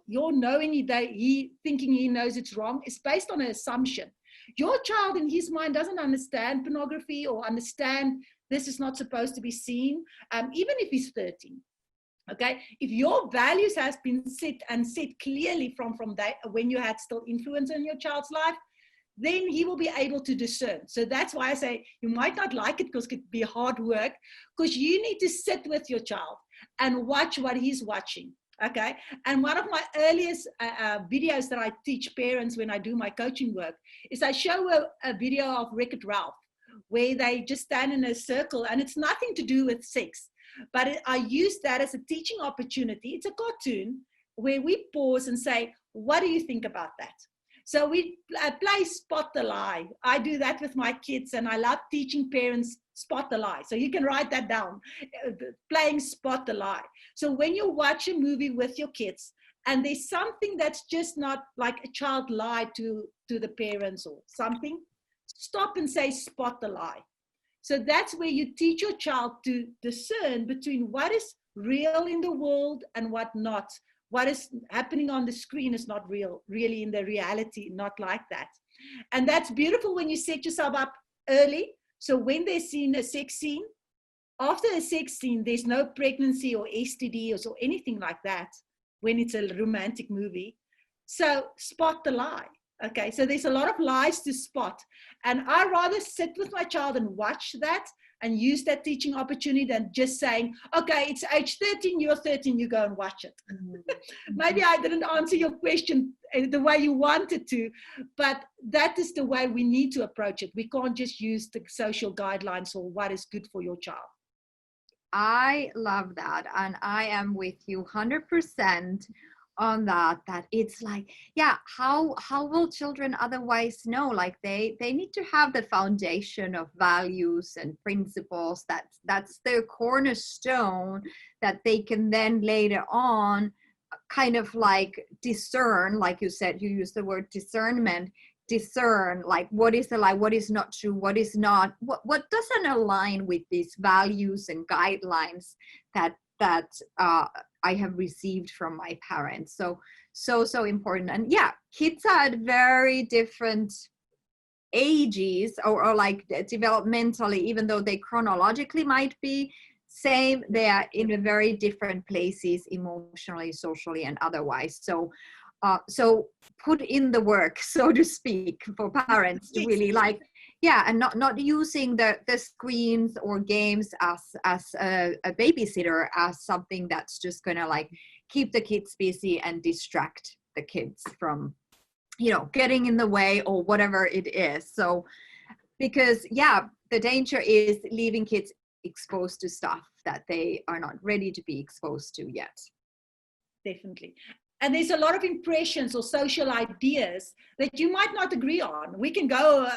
knowing that he thinking he knows it's wrong is based on an assumption. Your child in his mind doesn't understand pornography or understand this is not supposed to be seen, even if he's 13. Okay, if your values has been set clearly from that, when you had still influence in your child's life, then he will be able to discern. So that's why I say you might not like it, because it could be hard work, because you need to sit with your child and watch what he's watching. Okay. And one of my earliest videos that I teach parents when I do my coaching work is I show a video of Wreck-It Ralph, where they just stand in a circle, and it's nothing to do with sex, but I use that as a teaching opportunity. It's a cartoon where we pause and say, what do you think about that? So we play Spot the Lie. I do that with my kids, and I love teaching parents spot the lie. So you can write that down, playing Spot the Lie. So when you watch a movie with your kids and there's something that's just not like a child lied to the parents or something, stop and say, spot the lie. So that's where you teach your child to discern between what is real in the world and what not. What is happening on the screen is not real, really in the reality, not like that. And that's beautiful when you set yourself up early. So when they're seeing a sex scene, after a sex scene, there's no pregnancy or STD or anything like that when it's a romantic movie. So spot the lie. Okay, so there's a lot of lies to spot. And I rather sit with my child and watch that and use that teaching opportunity than just saying, okay, it's age 13, you're 13, you go and watch it. Maybe I didn't answer your question the way you wanted to, but that is the way we need to approach it. We can't just use the social guidelines or what is good for your child. I love that. And I am with you 100% on that, that it's like, yeah, how will children otherwise know? Like they need to have the foundation of values and principles. That's their cornerstone that they can then later on kind of like discern, like you said, you use the word discernment, discern like what is the lie, what is not true, what is not, what doesn't align with these values and guidelines that I have received from my parents. So important. And yeah, kids are at very different ages or like developmentally, even though they chronologically might be same, they are in very different places emotionally, socially, and otherwise. So put in the work, so to speak, for parents to really like, yeah, and not using the screens or games as a babysitter, as something that's just gonna like keep the kids busy and distract the kids from, getting in the way or whatever it is. So because yeah, the danger is leaving kids exposed to stuff that they are not ready to be exposed to yet. Definitely. And there's a lot of impressions or social ideas that you might not agree on. We can go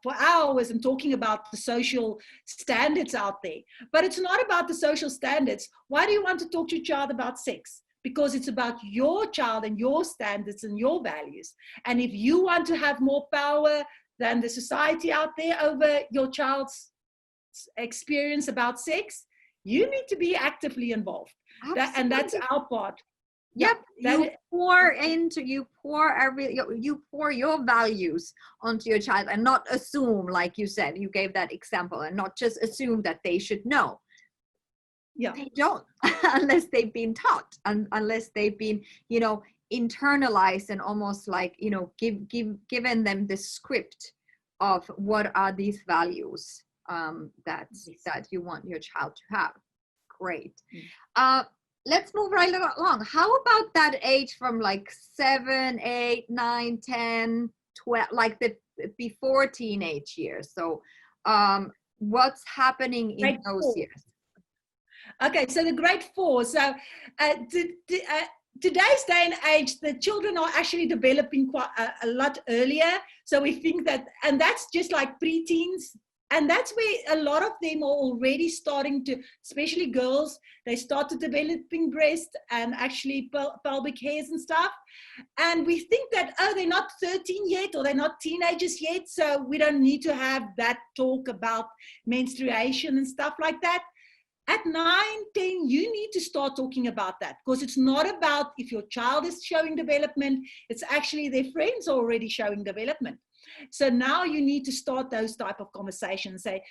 for hours and talking about the social standards out there, but it's not about the social standards. Why do you want to talk to your child about sex? Because it's about your child and your standards and your values. And if you want to have more power than the society out there over your child's experience about sex, you need to be actively involved. And that's our part. Yep, you pour your values onto your child and not assume, like you said, you gave that example, and not just assume that they should know. Yeah, they don't unless they've been taught, and unless they've been, internalized and almost like, given them the script of what are these values that you want your child to have. Great. Let's move right along. How about that age from like 7, 8, 9, 10, 12, like the before teenage years? So what's happening in grade those 4 years? Okay, so the grade 4. So today's day and age, the children are actually developing quite a lot earlier. So we think that, and that's just like preteens. And that's where a lot of them are already starting to, especially girls, they started developing breast and actually pelvic hairs and stuff. And we think that, oh, they're not 13 yet, or they're not teenagers yet, so we don't need to have that talk about menstruation and stuff like that. At 9, 10, you need to start talking about that, because it's not about if your child is showing development, it's actually their friends are already showing development. So now you need to start those type of conversations. Say,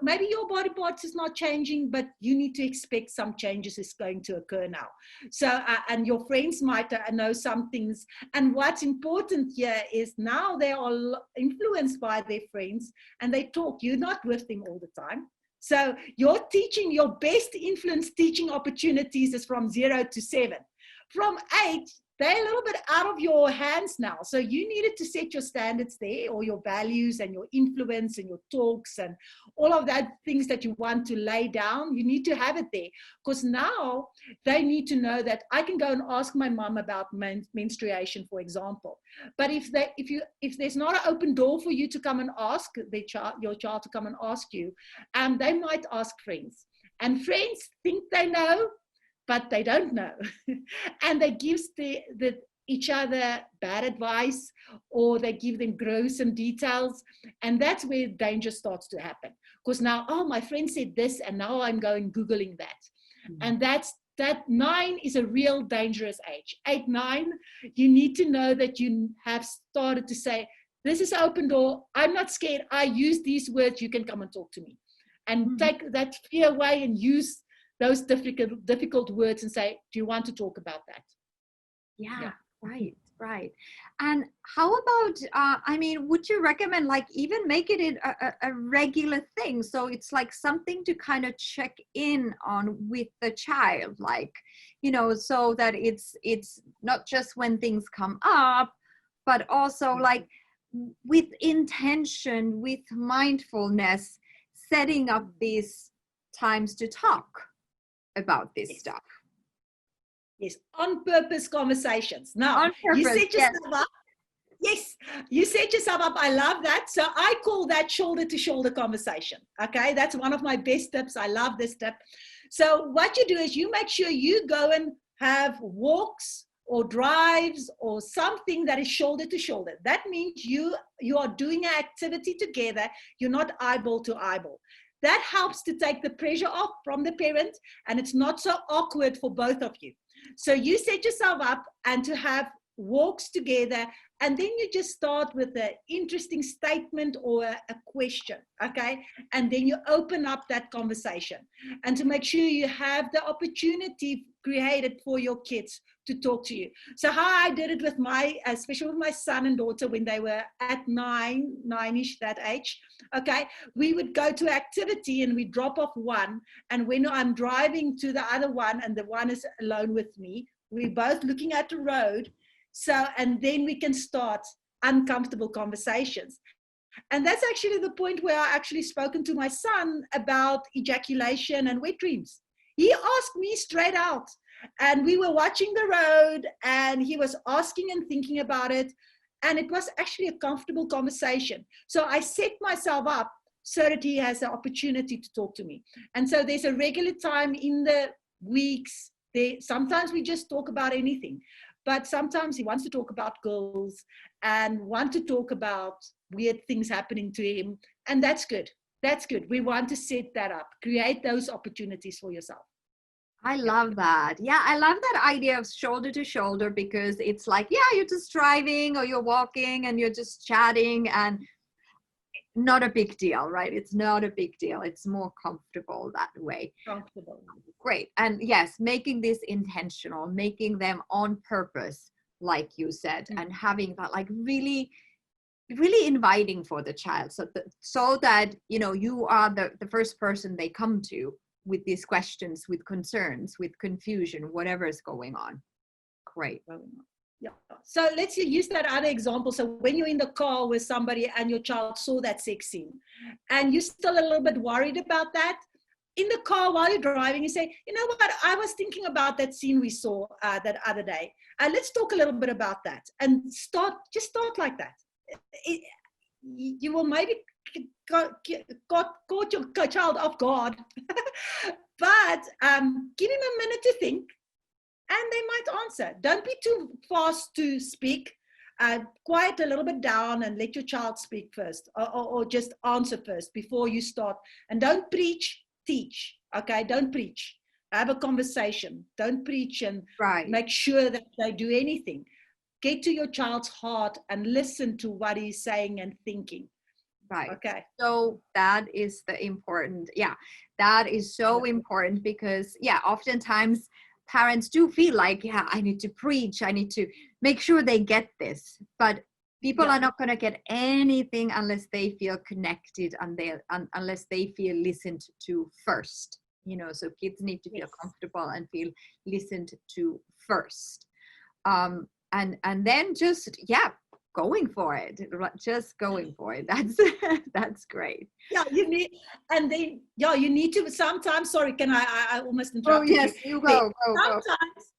maybe your body parts is not changing, but you need to expect some changes is going to occur now. So, and your friends might know some things. And what's important here is now they are influenced by their friends and they talk. You're not with them all the time. So your best influence teaching opportunities is from 0 to 7. From 8, they're a little bit out of your hands now. So you needed to set your standards there, or your values and your influence and your talks and all of that things that you want to lay down. You need to have it there, because now they need to know that I can go and ask my mom about menstruation, for example. But if there's not an open door for you to come and ask your child to come and ask you, they might ask friends. And friends think they know, but they don't know. And they give each other bad advice, or they give them gruesome details. And that's where danger starts to happen. Because now, oh, my friend said this, and now I'm going Googling that. Mm-hmm. And that 9 is a real dangerous age. 8, 9, you need to know that you have started to say, this is an open door. I'm not scared. I use these words. You can come and talk to me. And mm-hmm. take that fear away and use those difficult words and say, do you want to talk about that? Yeah. Right. Right. And how about, I mean, would you recommend like even make it a regular thing? So it's like something to kind of check in on with the child, like, so that it's not just when things come up, but also like with intention, with mindfulness, setting up these times to talk about this stuff. Yes, on purpose conversations. Now, On you purpose, set yourself up. Yes, you set yourself up. I love that. So I call that shoulder to shoulder conversation. Okay, that's one of my best tips. I love this tip. So what you do is you make sure you go and have walks or drives or something that is shoulder to shoulder. That means you are doing an activity together. You're not eyeball to eyeball. That helps to take the pressure off from the parent, and it's not so awkward for both of you. So you set yourself up and to have walks together, and then you just start with an interesting statement or a question, okay? And then you open up that conversation, and to make sure you have the opportunity created for your kids to talk to you. So how I did it with especially with my son and daughter when they were at nine-ish, that age, okay? We would go to activity and we drop off one, and when I'm driving to the other one and the one is alone with me, we're both looking at the road. So, and then we can start uncomfortable conversations. And that's actually the point where I actually spoken to my son about ejaculation and wet dreams. He asked me straight out, and we were watching the road and he was asking and thinking about it. And it was actually a comfortable conversation. So I set myself up so that he has the opportunity to talk to me. And so there's a regular time in the weeks. Sometimes we just talk about anything. But sometimes he wants to talk about girls and want to talk about weird things happening to him. And that's good. That's good. We want to set that up, create those opportunities for yourself. I love that. Yeah, I love that idea of shoulder to shoulder, because it's like, yeah, you're just driving or you're walking and you're just chatting, and not a big deal, right? It's not a big deal. It's more comfortable that way. Comfortable. Great. And yes, making this intentional, making them on purpose, like you said, and having that like really inviting for the child, so that you are the first person they come to with these questions, with concerns, with confusion, whatever is going on. Great. Yeah. So let's use that other example. So when you're in the car with somebody and your child saw that sex scene and you're still a little bit worried about that, in the car while you're driving, you say, you know what, I was thinking about that scene we saw that other day. Let's talk a little bit about that, and just start like that. You will maybe caught your child off guard, but give him a minute to think, and they might answer. Don't be too fast to speak. Quiet a little bit down and let your child speak first, or just answer first before you start. And don't preach, teach. Okay, don't preach. Have a conversation. Don't preach, and make sure that they do anything. Get to your child's heart and listen to what he's saying and thinking. Right. Okay. So that is the important. Yeah, that is so important, because oftentimes parents do feel like, I need to preach. I need to make sure they get this. But people are not going to get anything unless they feel connected and unless they feel listened to first. So kids need to feel comfortable and feel listened to first. And then just, going for it, just going for it. That's great. Yeah, you need, and then you need to sometimes. Sorry, can I almost interrupted you? Oh yes, you go. Sometimes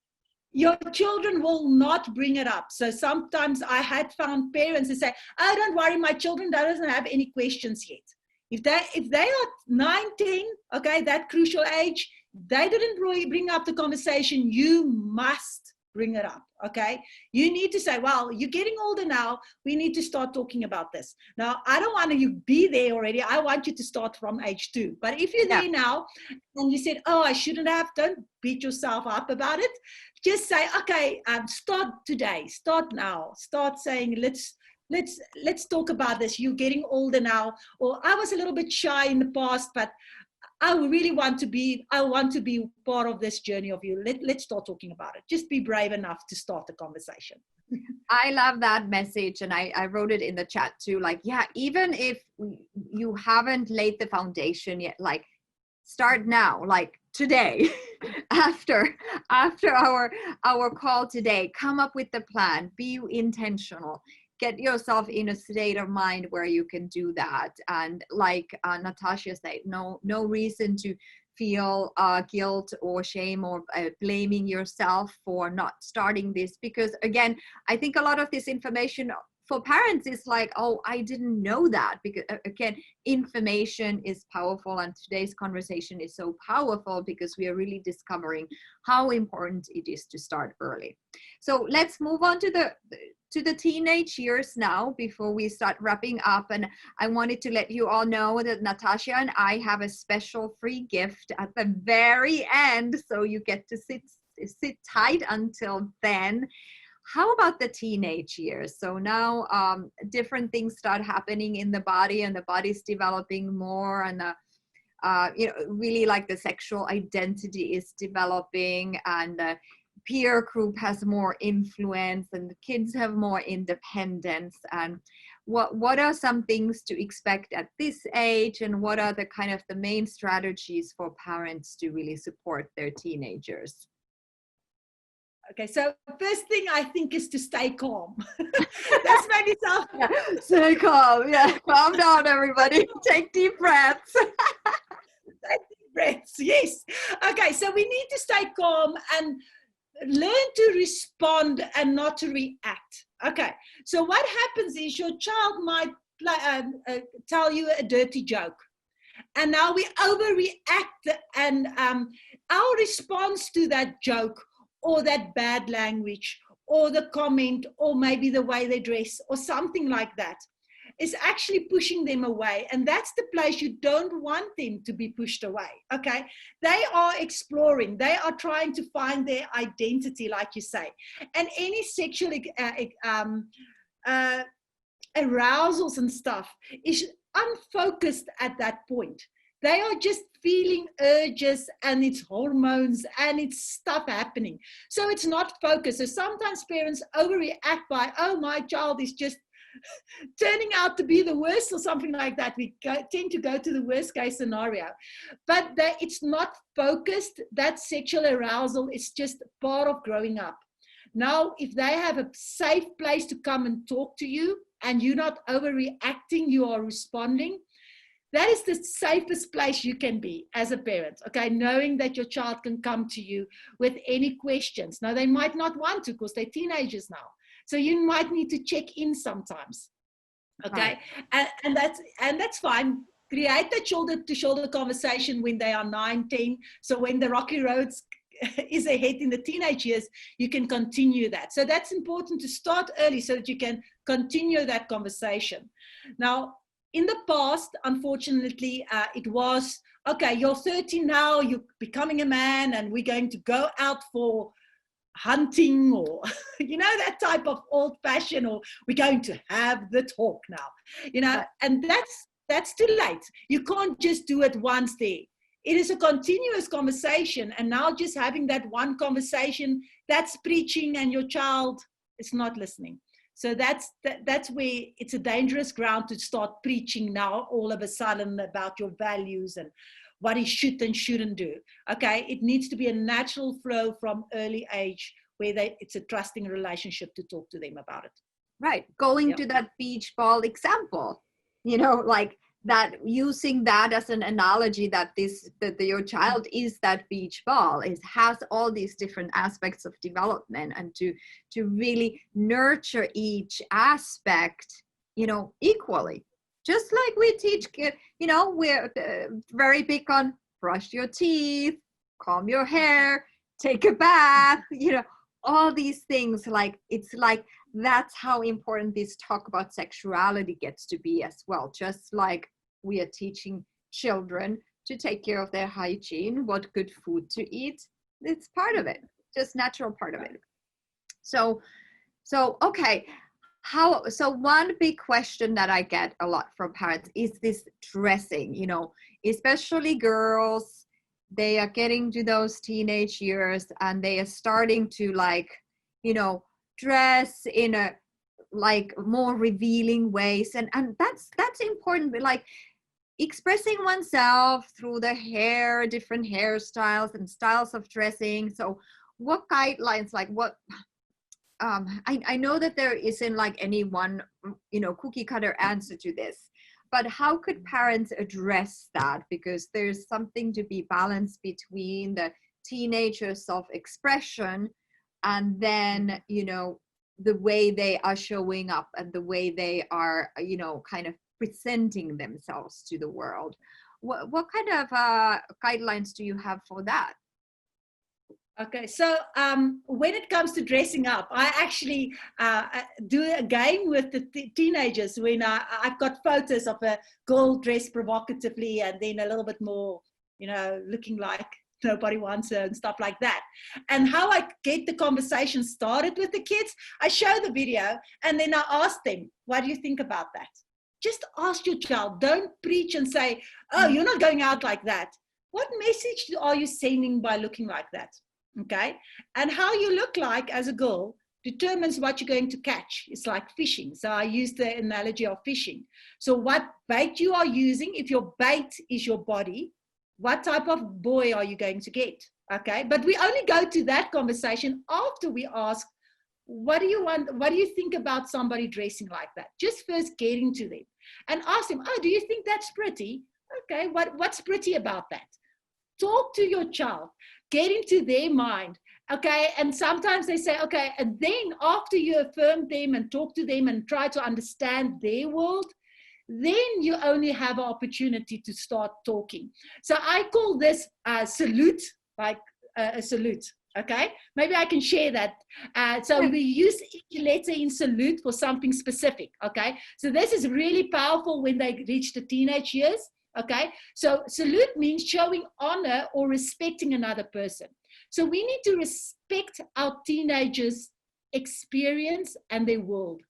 your children will not bring it up. So sometimes I had found parents who say, "Oh, don't worry, my children doesn't have any questions yet." If they are 9, 10, okay, that crucial age, they didn't really bring up the conversation. You must bring it up, okay? You need to say, well, you're getting older now. We need to start talking about this. Now, I don't want you to be there already. I want you to start from age 2. But if you're there now and you said, oh, I shouldn't have, don't beat yourself up about it. Just say, okay, start today. Start now. Start saying, let's talk about this. You're getting older now. Or I was a little bit shy in the past, but I want to be part of this journey of you. Let's start talking about it. Just be brave enough to start the conversation. I love that message. And I wrote it in the chat too. Like, yeah, even if you haven't laid the foundation yet, like start now, like today, after our call today, come up with the plan, be intentional, get yourself in a state of mind where you can do that. And like Natasha said, no reason to feel guilt or shame or blaming yourself for not starting this, because again, I think a lot of this information for parents is like, oh, I didn't know that, because again, information is powerful, and today's conversation is so powerful because we are really discovering how important it is to start early. So let's move on to the teenage years now before we start wrapping up. And I wanted to let you all know that Natasha and I have a special free gift at the very end, so you get to sit tight until then. How about the teenage years? So now different things start happening in the body, and the body's developing more, and really like the sexual identity is developing, and the peer group has more influence, and the kids have more independence. And what are some things to expect at this age, and what are the kind of the main strategies for parents to really support their teenagers? Okay, so first thing I think is to stay calm. That's maybe sound. Yeah, stay calm. Yeah, calm down, everybody. Take deep breaths. Take deep breaths. Yes. Okay, so we need to stay calm and learn to respond and not to react. Okay, so what happens is your child might tell you a dirty joke, and now we overreact, and our response to that joke, or that bad language, or the comment, or maybe the way they dress, or something like that, is actually pushing them away. And that's the place you don't want them to be pushed away, okay? They are exploring. They are trying to find their identity, like you say. And any sexual arousals and stuff is unfocused at that point. They are just feeling urges, and it's hormones, and it's stuff happening. So it's not focused. So sometimes parents overreact by, oh, my child is just turning out to be the worst, or something like that. We tend to go to the worst case scenario. But it's not focused. That sexual arousal is just part of growing up. Now, if they have a safe place to come and talk to you, and you're not overreacting, you are responding, that is the safest place you can be as a parent, okay? Knowing that your child can come to you with any questions. Now, they might not want to because they're teenagers now. So you might need to check in sometimes, okay? Right. And that's fine. Create that shoulder-to-shoulder conversation when they are 9, 10. So when the rocky roads is ahead in the teenage years, you can continue that. So that's important to start early so that you can continue that conversation. Now, in the past, unfortunately, it was, okay, you're 30 now, you're becoming a man, and we're going to go out for hunting, or, that type of old fashioned, or we're going to have the talk now, and that's too late. You can't just do it once there. It is a continuous conversation, and now just having that one conversation, that's preaching, and your child is not listening. So that's where it's a dangerous ground to start preaching now all of a sudden about your values and what he should and shouldn't do. Okay, it needs to be a natural flow from early age where it's a trusting relationship to talk to them about it. Right, going to that beach ball example, like that, using that as an analogy that your child is that beach ball, has all these different aspects of development, and to really nurture each aspect, equally. Just like we teach kids, we're very big on brush your teeth, comb your hair, take a bath, all these things. Like, it's like, that's how important this talk about sexuality gets to be as well. Just like we are teaching children to take care of their hygiene, what good food to eat, it's part of it, just natural part of it. So okay, so one big question that I get a lot from parents is this dressing. especially girls, they are getting to those teenage years and they are starting to like, you know, dress in a like more revealing ways. And that's important. But like expressing oneself through the hair, different hairstyles and styles of dressing. So what guidelines, like what I know that there isn't like any one, you know, cookie cutter answer to this, but how could parents address that? Because there's something to be balanced between the teenager self-expression and then, you know, the way they are showing up and the way they are, you know, kind of presenting themselves to the world. What kind of guidelines do you have for that? Okay, so when it comes to dressing up, I actually do a game with the teenagers when I've got photos of a girl dressed provocatively and then a little bit more, you know, looking like nobody wants her and stuff like that. And how I get the conversation started with the kids, I show the video and then I ask them, what do you think about that? Just ask your child. Don't preach and say, oh, you're not going out like that. What message are you sending by looking like that? Okay, and how you look like as a girl determines what you're going to catch. It's like fishing. So I use the analogy of fishing. So what bait you are using, if your bait is your body, what type of boy are you going to get? Okay, but we only go to that conversation after we ask, what do you want? What do you think about somebody dressing like that? Just first getting to them and ask them, oh, do you think that's pretty? Okay, what's pretty about that? Talk to your child, get into their mind, okay? And sometimes they say, okay, and then after you affirm them and talk to them and try to understand their world, then you only have an opportunity to start talking. So I call this a salute, like a salute, okay? Maybe I can share that. So we use each letter in salute for something specific, okay? So this is really powerful when they reach the teenage years. Okay, so salute means showing honor or respecting another person. So we need to respect our teenagers' experience and their world.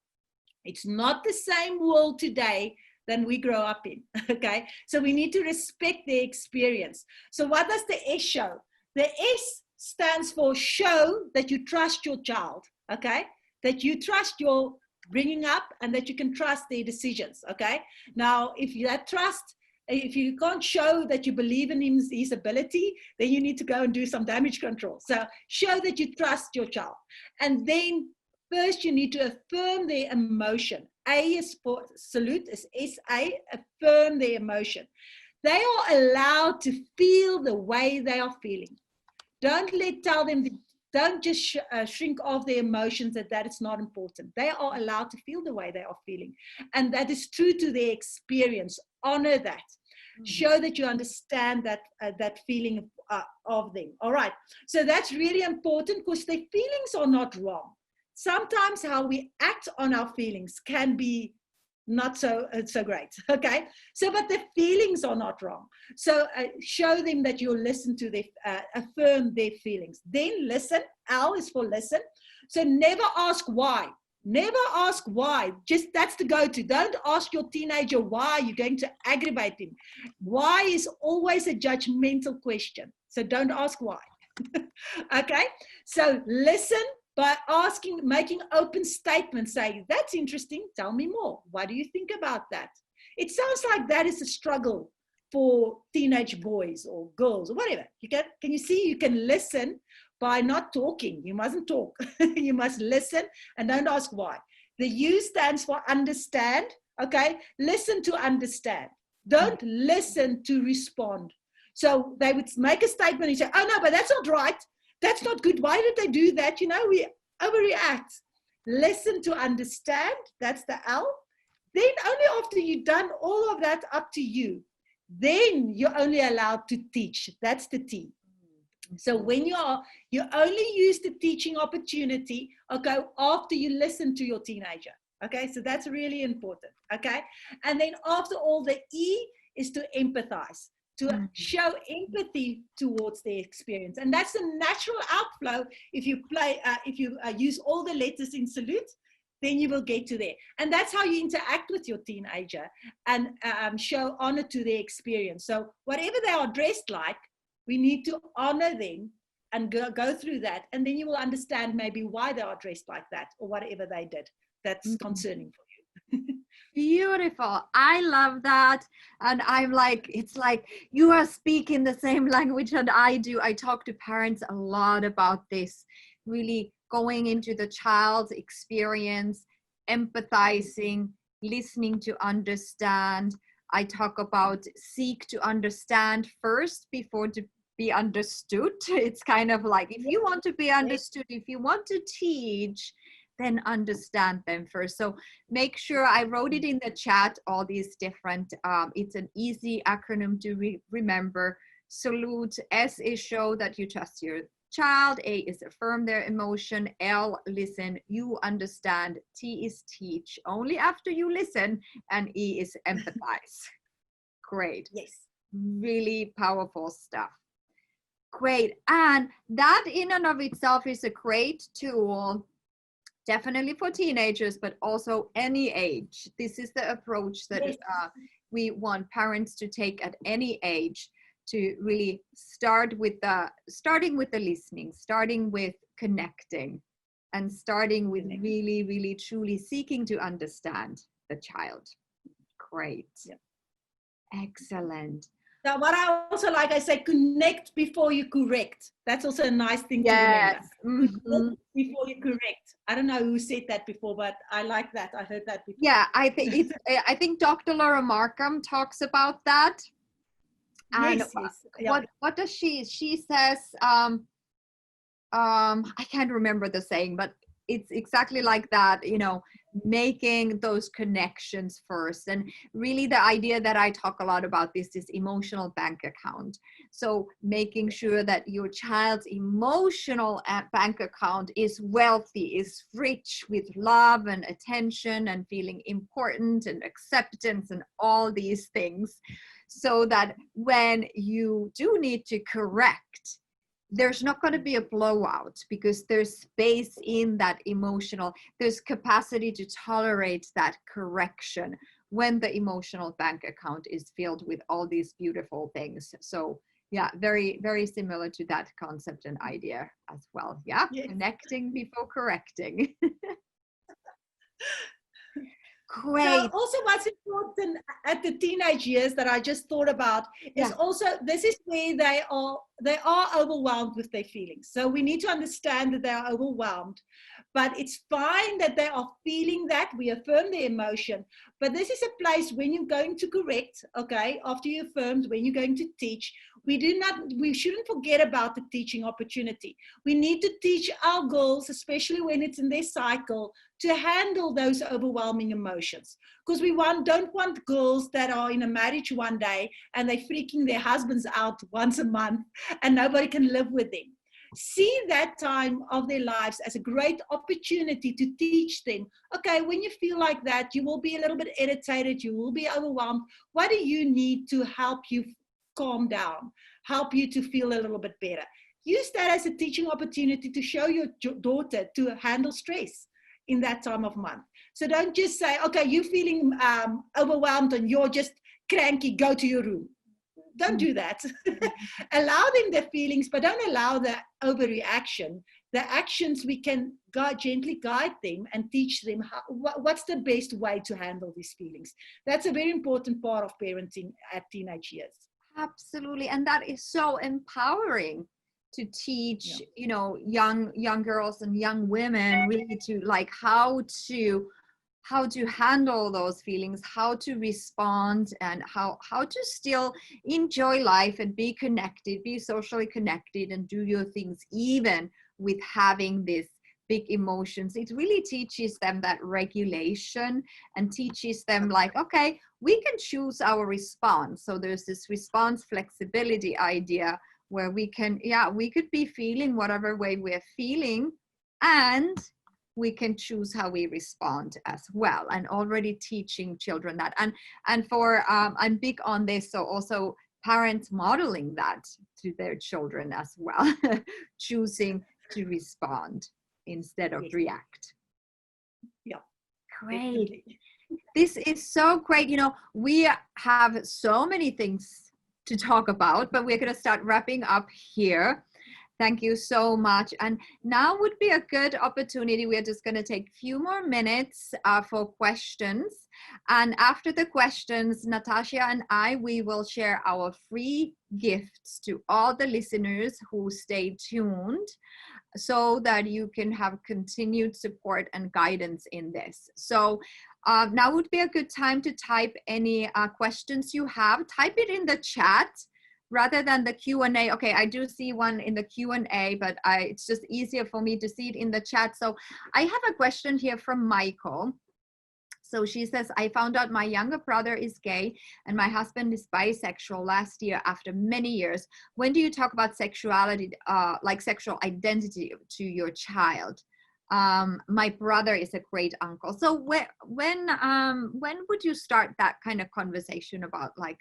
It's not the same world today than we grow up in, okay? So we need to respect their experience. So what does the S show? The S stands for show that you trust your child, okay? That you trust your bringing up and that you can trust their decisions, okay? Now, if that trust, if you can't show that you believe in his ability, then you need to go and do some damage control. So show that you trust your child. And then first you need to affirm their emotion. A is for salute, is S-A, affirm their emotion. They are allowed to feel the way they are feeling. Don't tell them, don't just shrink off their emotions that it's not important. They are allowed to feel the way they are feeling. And that is true to their experience. Honor that. Mm-hmm. Show that you understand that feeling of them. All right. So that's really important because their feelings are not wrong. Sometimes how we act on our feelings can be not so great. Okay. So, but the feelings are not wrong. So show them that you'll listen to their, affirm their feelings. Then listen. L is for listen. So never ask why. Never ask why. Just that's the go-to. Don't ask your teenager why. You're going to aggravate him. Why is always a judgmental question. So don't ask why. Okay. So listen by asking, making open statements, saying, that's interesting. Tell me more. What do you think about that? It sounds like that is a struggle for teenage boys or girls or whatever. Can you see? You can listen by not talking. You mustn't talk. You must listen and don't ask why. The U stands for understand. Okay. Listen to understand. Don't listen to respond. So they would make a statement and say, oh no, but that's not right. That's not good. Why did they do that? You know, we overreact. Listen to understand. That's the L. Then only after you've done all of that up to you, then you're only allowed to teach. That's the T. So when you only use the teaching opportunity, okay, after you listen to your teenager. Okay, so that's really important. Okay, and then after all, the E is to empathize, to show empathy towards their experience, and that's a natural outflow. If you use all the letters in salute, then you will get to there. And that's how you interact with your teenager and show honor to their experience. So whatever they are dressed like, we need to honor them and go through that. And then you will understand maybe why they are dressed like that or whatever they did that's concerning for you. Beautiful. I love that. And I'm like, it's like you are speaking the same language that I do. I talk to parents a lot about this, really going into the child's experience, empathizing, listening to understand. I talk about seek to understand first before to be understood. It's kind of like, if you want to be understood, if you want to teach, then understand them first. So make sure, I wrote it in the chat, all these different, it's an easy acronym to remember. Salute. S is show that you trust your child. A is affirm their emotion. L, listen, you understand. T is teach, only after you listen. And E is empathize. Great. Yes. Really powerful stuff. Great. And that in and of itself is a great tool, definitely for teenagers, but also any age. This is the approach that we want parents to take at any age, to really starting with the listening, starting with connecting, and starting with really, really, truly seeking to understand the child. Great. Yeah. Excellent. Now, what I also like, I say, connect before you correct. That's also a nice thing to remember. Mm-hmm. Before you correct. I don't know who said that before, but I like that. I heard that before. Yeah, I think Dr. Laura Markham talks about that. And yes. Yeah. What does she says, I can't remember the saying, but it's exactly like that, making those connections first. And really the idea that I talk a lot about this is emotional bank account. So making sure that your child's emotional bank account is wealthy, is rich with love and attention and feeling important and acceptance and all these things, so that when you do need to correct, there's not going to be a blowout, because there's space in that emotional, there's capacity to tolerate that correction when the emotional bank account is filled with all these beautiful things. So yeah, very, very similar to that concept and idea as well. Yeah, yes. Connecting before correcting. Great. So also what's important at the teenage years that I just thought about is also, this is where they are overwhelmed with their feelings. So we need to understand that they are overwhelmed, but it's fine that they are feeling that. We affirm their emotion, but this is a place when you're going to correct, okay, after you affirmed, when you're going to teach, we shouldn't forget about the teaching opportunity. We need to teach our girls, especially when it's in their cycle, to handle those overwhelming emotions. Because we don't want girls that are in a marriage one day and they're freaking their husbands out once a month and nobody can live with them. See that time of their lives as a great opportunity to teach them, okay, when you feel like that, you will be a little bit irritated, you will be overwhelmed. What do you need to help you calm down, help you to feel a little bit better? Use that as a teaching opportunity to show your daughter to handle stress in that time of month. So don't just say, okay, you're feeling overwhelmed and you're just cranky, go to your room. Don't do that. Allow them their feelings, but don't allow the overreaction. The actions, we can gently guide them and teach them what's the best way to handle these feelings. That's a very important part of parenting at teenage years. Absolutely. And that is so empowering to teach, young girls and young women really to like how to handle those feelings, how to respond, and how to still enjoy life and be connected, be socially connected, and do your things even with having this big emotions. It really teaches them that regulation and teaches them like, okay, we can choose our response. So there's this response flexibility idea where we could be feeling whatever way we're feeling, and we can choose how we respond as well. And already teaching children that. And for, I'm big on this, so also parents modeling that to their children as well, choosing to respond instead of react. Yeah, Great. Definitely. This is so great. You know, we have so many things to talk about, but we're going to start wrapping up here. Thank you so much. And now would be a good opportunity. We're just going to take a few more minutes for questions. And after the questions, Natasha and we will share our free gifts to all the listeners who stay tuned, so that you can have continued support and guidance in this. So now would be a good time to type any questions you have. Type it in the chat rather than the Q&A. Okay, I do see one in the Q&A, but it's just easier for me to see it in the chat. So I have a question here from Michael. So she says, I found out my younger brother is gay and my husband is bisexual last year after many years. When do you talk about sexuality, like sexual identity to your child? My brother is a great uncle. So when would you start that kind of conversation about like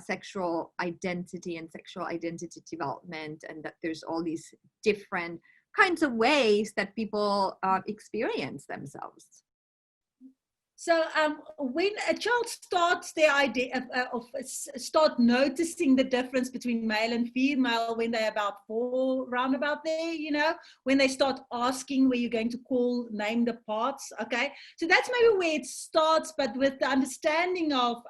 sexual identity and sexual identity development, and that there's all these different kinds of ways that people experience themselves? So when a child starts their idea start noticing the difference between male and female when they're about 4, round about there, you know, when they start asking where you're going to name the parts, okay? So that's maybe where it starts, but with the understanding of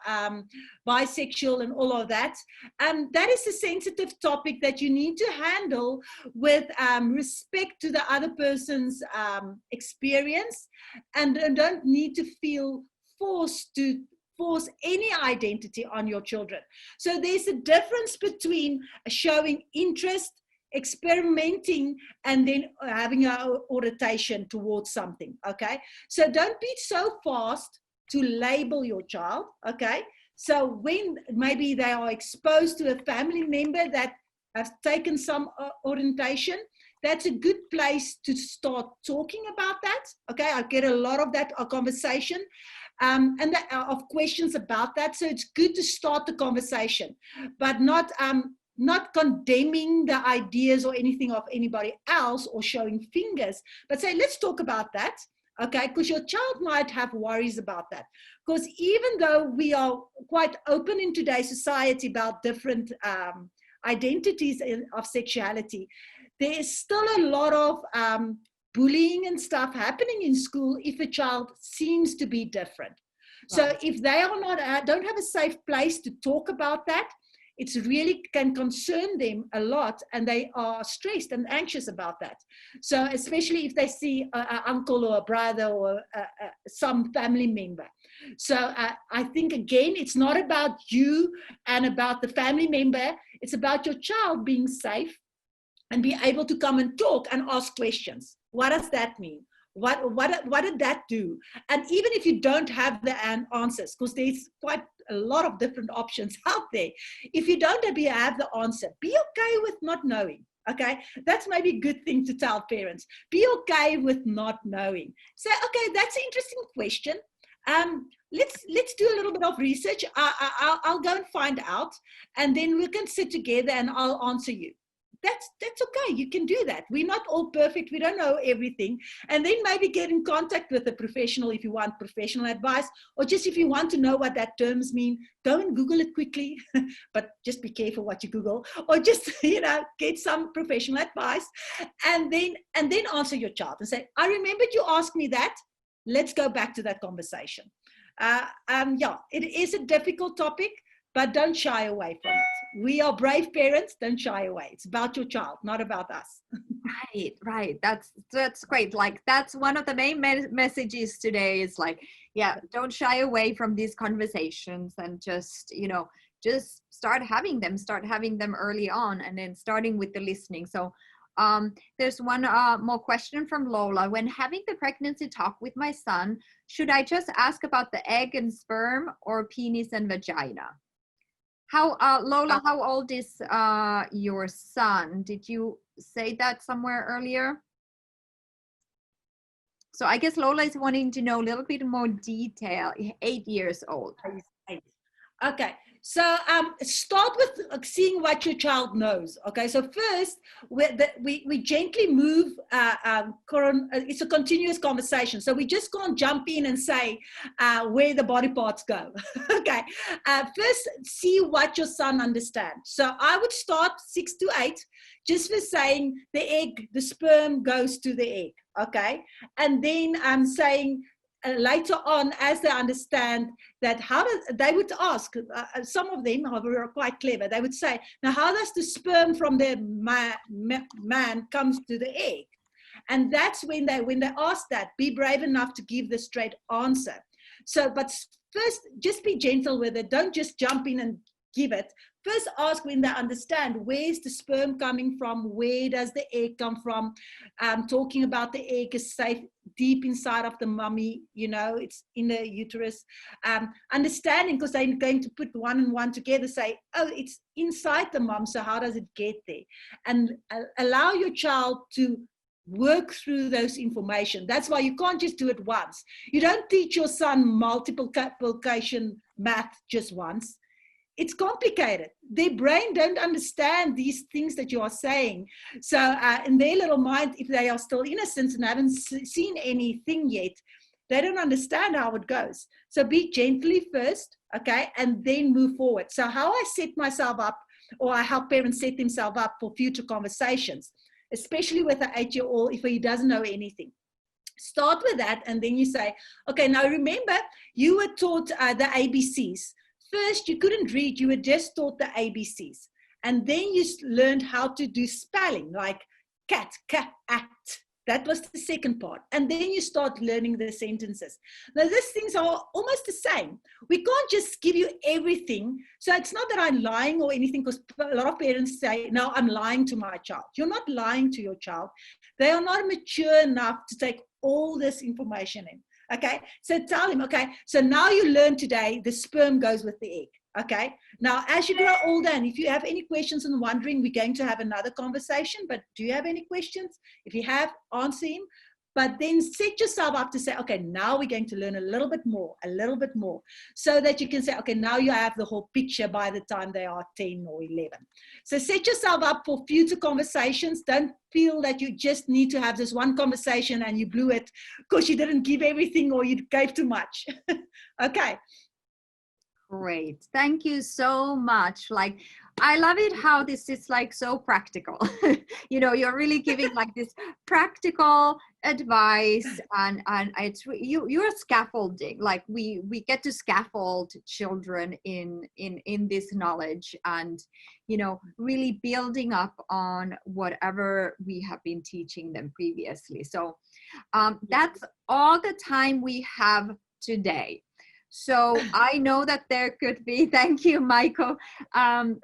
bisexual and all of that, that is a sensitive topic that you need to handle with respect to the other person's experience, and don't need to feel force any identity on your children. So there's a difference between showing interest, experimenting, and then having an orientation towards something, okay? So don't be so fast to label your child, okay? So when maybe they are exposed to a family member that has taken some orientation, that's a good place to start talking about that. Okay, I get a lot of that conversation of questions about that. So it's good to start the conversation, but not condemning the ideas or anything of anybody else or showing fingers, but say, let's talk about that. Okay, because your child might have worries about that. Because even though we are quite open in today's society about different identities of sexuality, there is still a lot of bullying and stuff happening in school if a child seems to be different. So if they are not, don't have a safe place to talk about that, it's really can concern them a lot, and they are stressed and anxious about that. So especially if they see an uncle or a brother or some family member. So I think, again, it's not about you and about the family member. It's about your child being safe and be able to come and talk and ask questions. What does that mean? What did that do? And even if you don't have the answers, because there's quite a lot of different options out there, if you don't have the answer, be okay with not knowing. Okay, that's maybe a good thing to tell parents. Be okay with not knowing. Say, okay, that's an interesting question. Let's do a little bit of research. I'll go and find out, and then we can sit together and I'll answer you. That's okay. You can do that. We're not all perfect. We don't know everything. And then maybe get in contact with a professional if you want professional advice, or just if you want to know what that terms mean, go and Google it quickly, but just be careful what you Google, or just, get some professional advice, and then answer your child and say, I remembered you asked me that. Let's go back to that conversation. It is a difficult topic, but don't shy away from it. We are brave parents. Don't shy away. It's about your child, not about us. Right. That's great. Like, that's one of the main messages today is like, yeah, don't shy away from these conversations, and just start having them early on, and then starting with the listening. So there's one more question from Lola. When having the pregnancy talk with my son, should I just ask about the egg and sperm, or penis and vagina? How, Lola, how old is your son? Did you say that somewhere earlier? So I guess Lola is wanting to know a little bit more detail. 8 years old. Okay. So start with seeing what your child knows. Okay, so first we gently move. It's a continuous conversation, so we just can't jump in and say where the body parts go. Okay, first see what your son understands. So I would start 6 to 8, just for saying the sperm goes to the egg. Okay, and then I'm saying. Later on, as they understand that, they would ask, some of them are quite clever, they would say, now how does the sperm from the man comes to the egg? And that's when they ask that, be brave enough to give the straight answer. So, but first, just be gentle with it. Don't just jump in and give it. First ask when they understand, where's the sperm coming from? Where does the egg come from? Talking about the egg is safe deep inside of the mummy, it's in the uterus. Understanding, because they're going to put one and one together, say, oh, it's inside the mum, so how does it get there? And allow your child to work through those information. That's why you can't just do it once. You don't teach your son multiplication math just once. It's complicated. Their brain don't understand these things that you are saying. So in their little mind, if they are still innocent and haven't seen anything yet, they don't understand how it goes. So be gently first, okay, and then move forward. So how I set myself up, or I help parents set themselves up for future conversations, especially with an 8-year-old if he doesn't know anything. Start with that, and then you say, okay, now remember, you were taught the ABCs. First, you couldn't read, you were just taught the ABCs. And then you learned how to do spelling, like cat, act. That was the second part. And then you start learning the sentences. Now, these things are almost the same. We can't just give you everything. So it's not that I'm lying or anything, because a lot of parents say, no, I'm lying to my child. You're not lying to your child. They are not mature enough to take all this information in. Okay, so tell him, okay, so now you learn today the sperm goes with the egg. Okay, now as you grow older, and if you have any questions and wondering, we're going to have another conversation, but do you have any questions? If you have, answer him. But then set yourself up to say, okay, now we're going to learn a little bit more, so that you can say, okay, now you have the whole picture by the time they are 10 or 11. So set yourself up for future conversations. Don't feel that you just need to have this one conversation and you blew it because you didn't give everything or you gave too much. Okay. Great. Thank you so much. Like, I love it how this is like so practical. You're really giving like this practical advice, and it's you're scaffolding. Like we get to scaffold children in this knowledge, and really building up on whatever we have been teaching them previously. So that's all the time we have today. So I know that there could be, thank you, Michael. In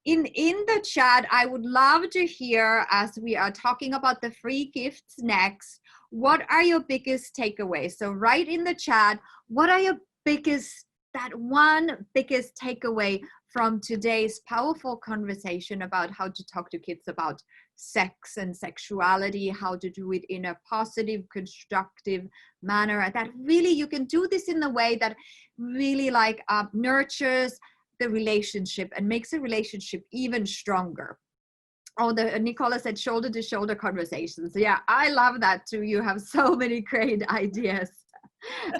the chat, I would love to hear, as we are talking about the free gifts next, what are your biggest takeaways? So write in the chat, what are your biggest takeaway from today's powerful conversation about how to talk to kids about sex and sexuality, how to do it in a positive, constructive manner. That really, you can do this in a way that really nurtures the relationship and makes the relationship even stronger. Oh, Nicola said shoulder to shoulder conversations. Yeah, I love that too. You have so many great ideas.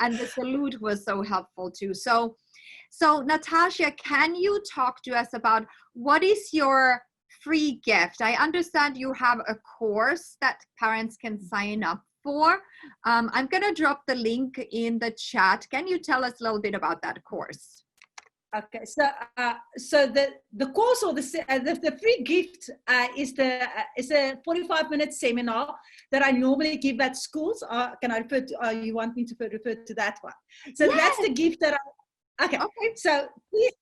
And the salute was so helpful too. So Natasha, can you talk to us about what is your free gift? I understand you have a course that parents can sign up for. I'm going to drop the link in the chat. Can you tell us a little bit about that course? Okay, so the course, or the free gift is a 45-minute seminar that I normally give at schools. Can I refer to? You want me to refer to that one? So yes. That's the gift that Okay. So please,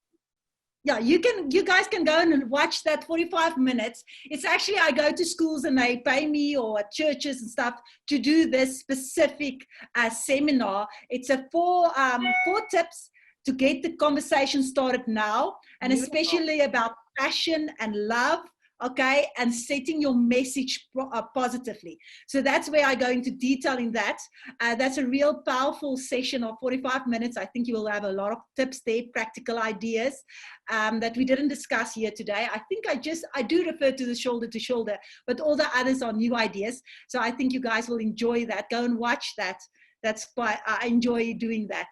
yeah, you guys can go and watch that 45 minutes. It's actually, I go to schools and they pay me, or at churches and stuff, to do this specific seminar. It's a four tips to get the conversation started now, and especially about passion and love okay, and setting your message positively. So that's where I go into detail in that. That's a real powerful session of 45 minutes. I think you will have a lot of tips there, practical ideas that we didn't discuss here today. I think I do refer to the shoulder to shoulder, but all the others are new ideas. So I think you guys will enjoy that. Go and watch that. That's why I enjoy doing that.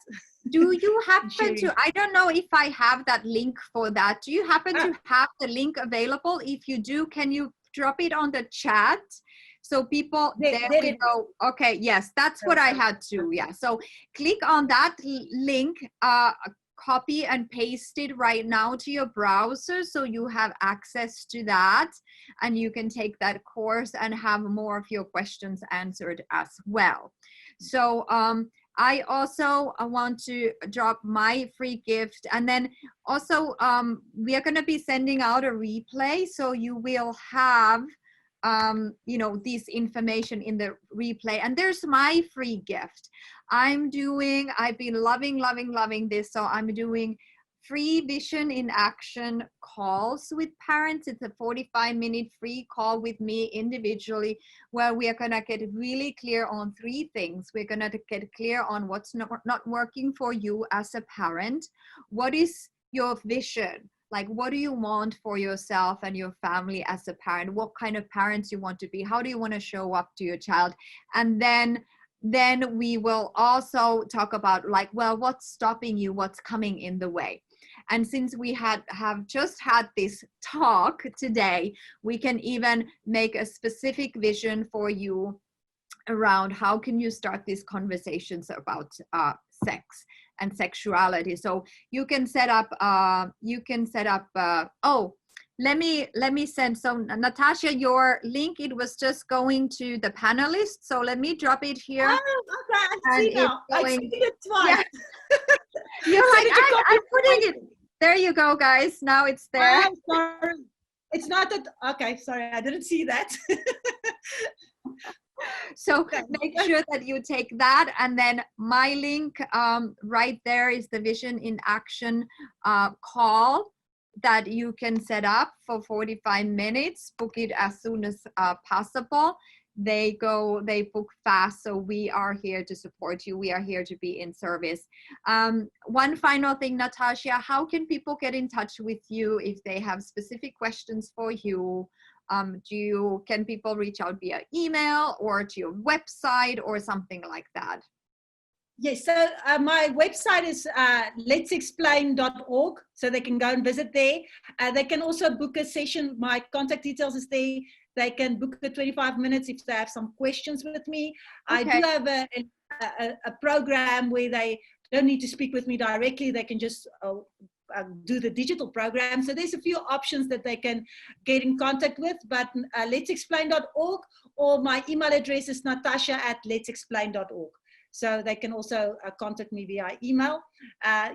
Do you happen to, I don't know if I have that link for that. Do you happen to have the link available? If you do, can you drop it on the chat? So people, there we go. Okay, yes, that's what I had to, yeah. So click on that link, copy and paste it right now to your browser so you have access to that, and you can take that course and have more of your questions answered as well. So I also want to drop my free gift, and then also we are going to be sending out a replay, so you will have you know, this information in the replay. And there's my free gift. I've been loving this, so I'm doing free vision in action calls with parents. It's a 45-minute free call with me individually, where we are going to get really clear on 3 things. We're going to get clear on what's not working for you as a parent. What is your vision? Like, what do you want for yourself and your family as a parent? What kind of parents you want to be? How do you want to show up to your child? And then we will also talk about, like, well, what's stopping you? What's coming in the way? And since we have just had this talk today, we can even make a specific vision for you around how can you start these conversations about sex and sexuality. So you can set up oh, let me send, so Natasha, your link, it was just going to the panelists, so let me drop it here. Oh, okay, I see now. I see it twice. Yeah. You're like, I'm putting it. There you go, guys. Now it's there. Oh, sorry. It's not that. Okay, sorry, I didn't see that. So make sure that you take that, and then my link right there is the Vision in Action call that you can set up for 45 minutes. Book it as soon as possible. They book fast, so we are here to support you. We are here to be in service. One final thing, Natasha, how can people get in touch with you if they have specific questions for you? Can people reach out via email or to your website or something like that? Yes, so my website is letsexplain.org, so they can go and visit there. They can also book a session. My contact details is there. They can book the 25 minutes if they have some questions with me. Okay. I do have a program where they don't need to speak with me directly. They can just do the digital program. So there's a few options that they can get in contact with, but letsexplain.org, or my email address is natasha@letsexplain.org. So they can also contact me via email. I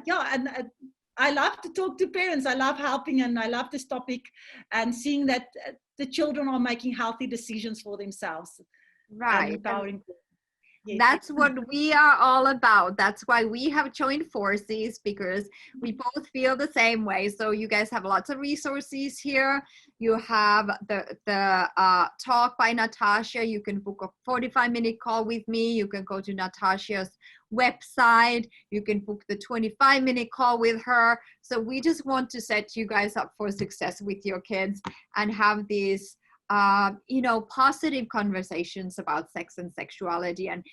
love to talk to parents. I love helping, and I love this topic and seeing that the children are making healthy decisions for themselves. Right. Empowering. Yes. That's what we are all about. That's why we have joined forces, because we both feel the same way. So you guys have lots of resources here. You have the talk by Natasha. You can book a 45-minute call with me. You can go to Natasha's website. You can book the 25-minute call with her. So we just want to set you guys up for success with your kids and have these positive conversations about sex and sexuality, and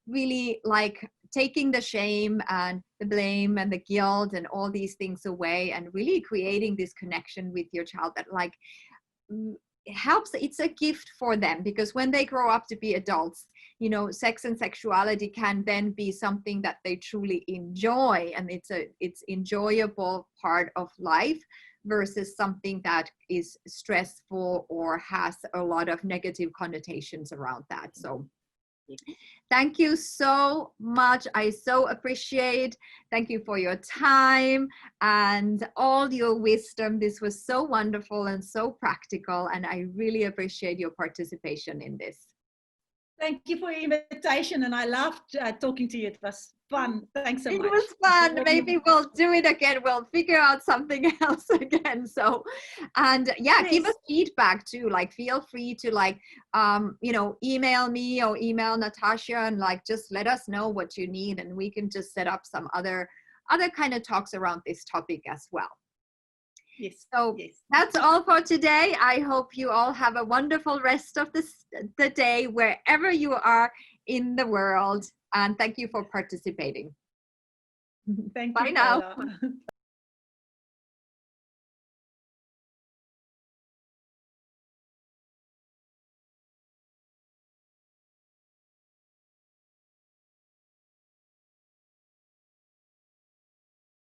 really like taking the shame and the blame and the guilt and all these things away, and really creating this connection with your child that like helps. It's a gift for them, because when they grow up to be adults, sex and sexuality can then be something that they truly enjoy, and it's enjoyable part of life, versus something that is stressful or has a lot of negative connotations around that. So thank you so much. I so appreciate. Thank you for your time and all your wisdom. This was so wonderful and so practical, and I really appreciate your participation in this. Thank you for your invitation, and I loved talking to you. It was fun. Thanks so It much. was fun. Maybe we'll do it again. We'll figure out something else again. So, and yeah, give us feedback too. Like, feel free to email me or email Natasha and like just let us know what you need, and we can just set up some other kind of talks around this topic as well. Yes. So yes. That's all for today. I hope you all have a wonderful rest of the day wherever you are in the world. And thank you for participating. Thank Bye you, now. Paula.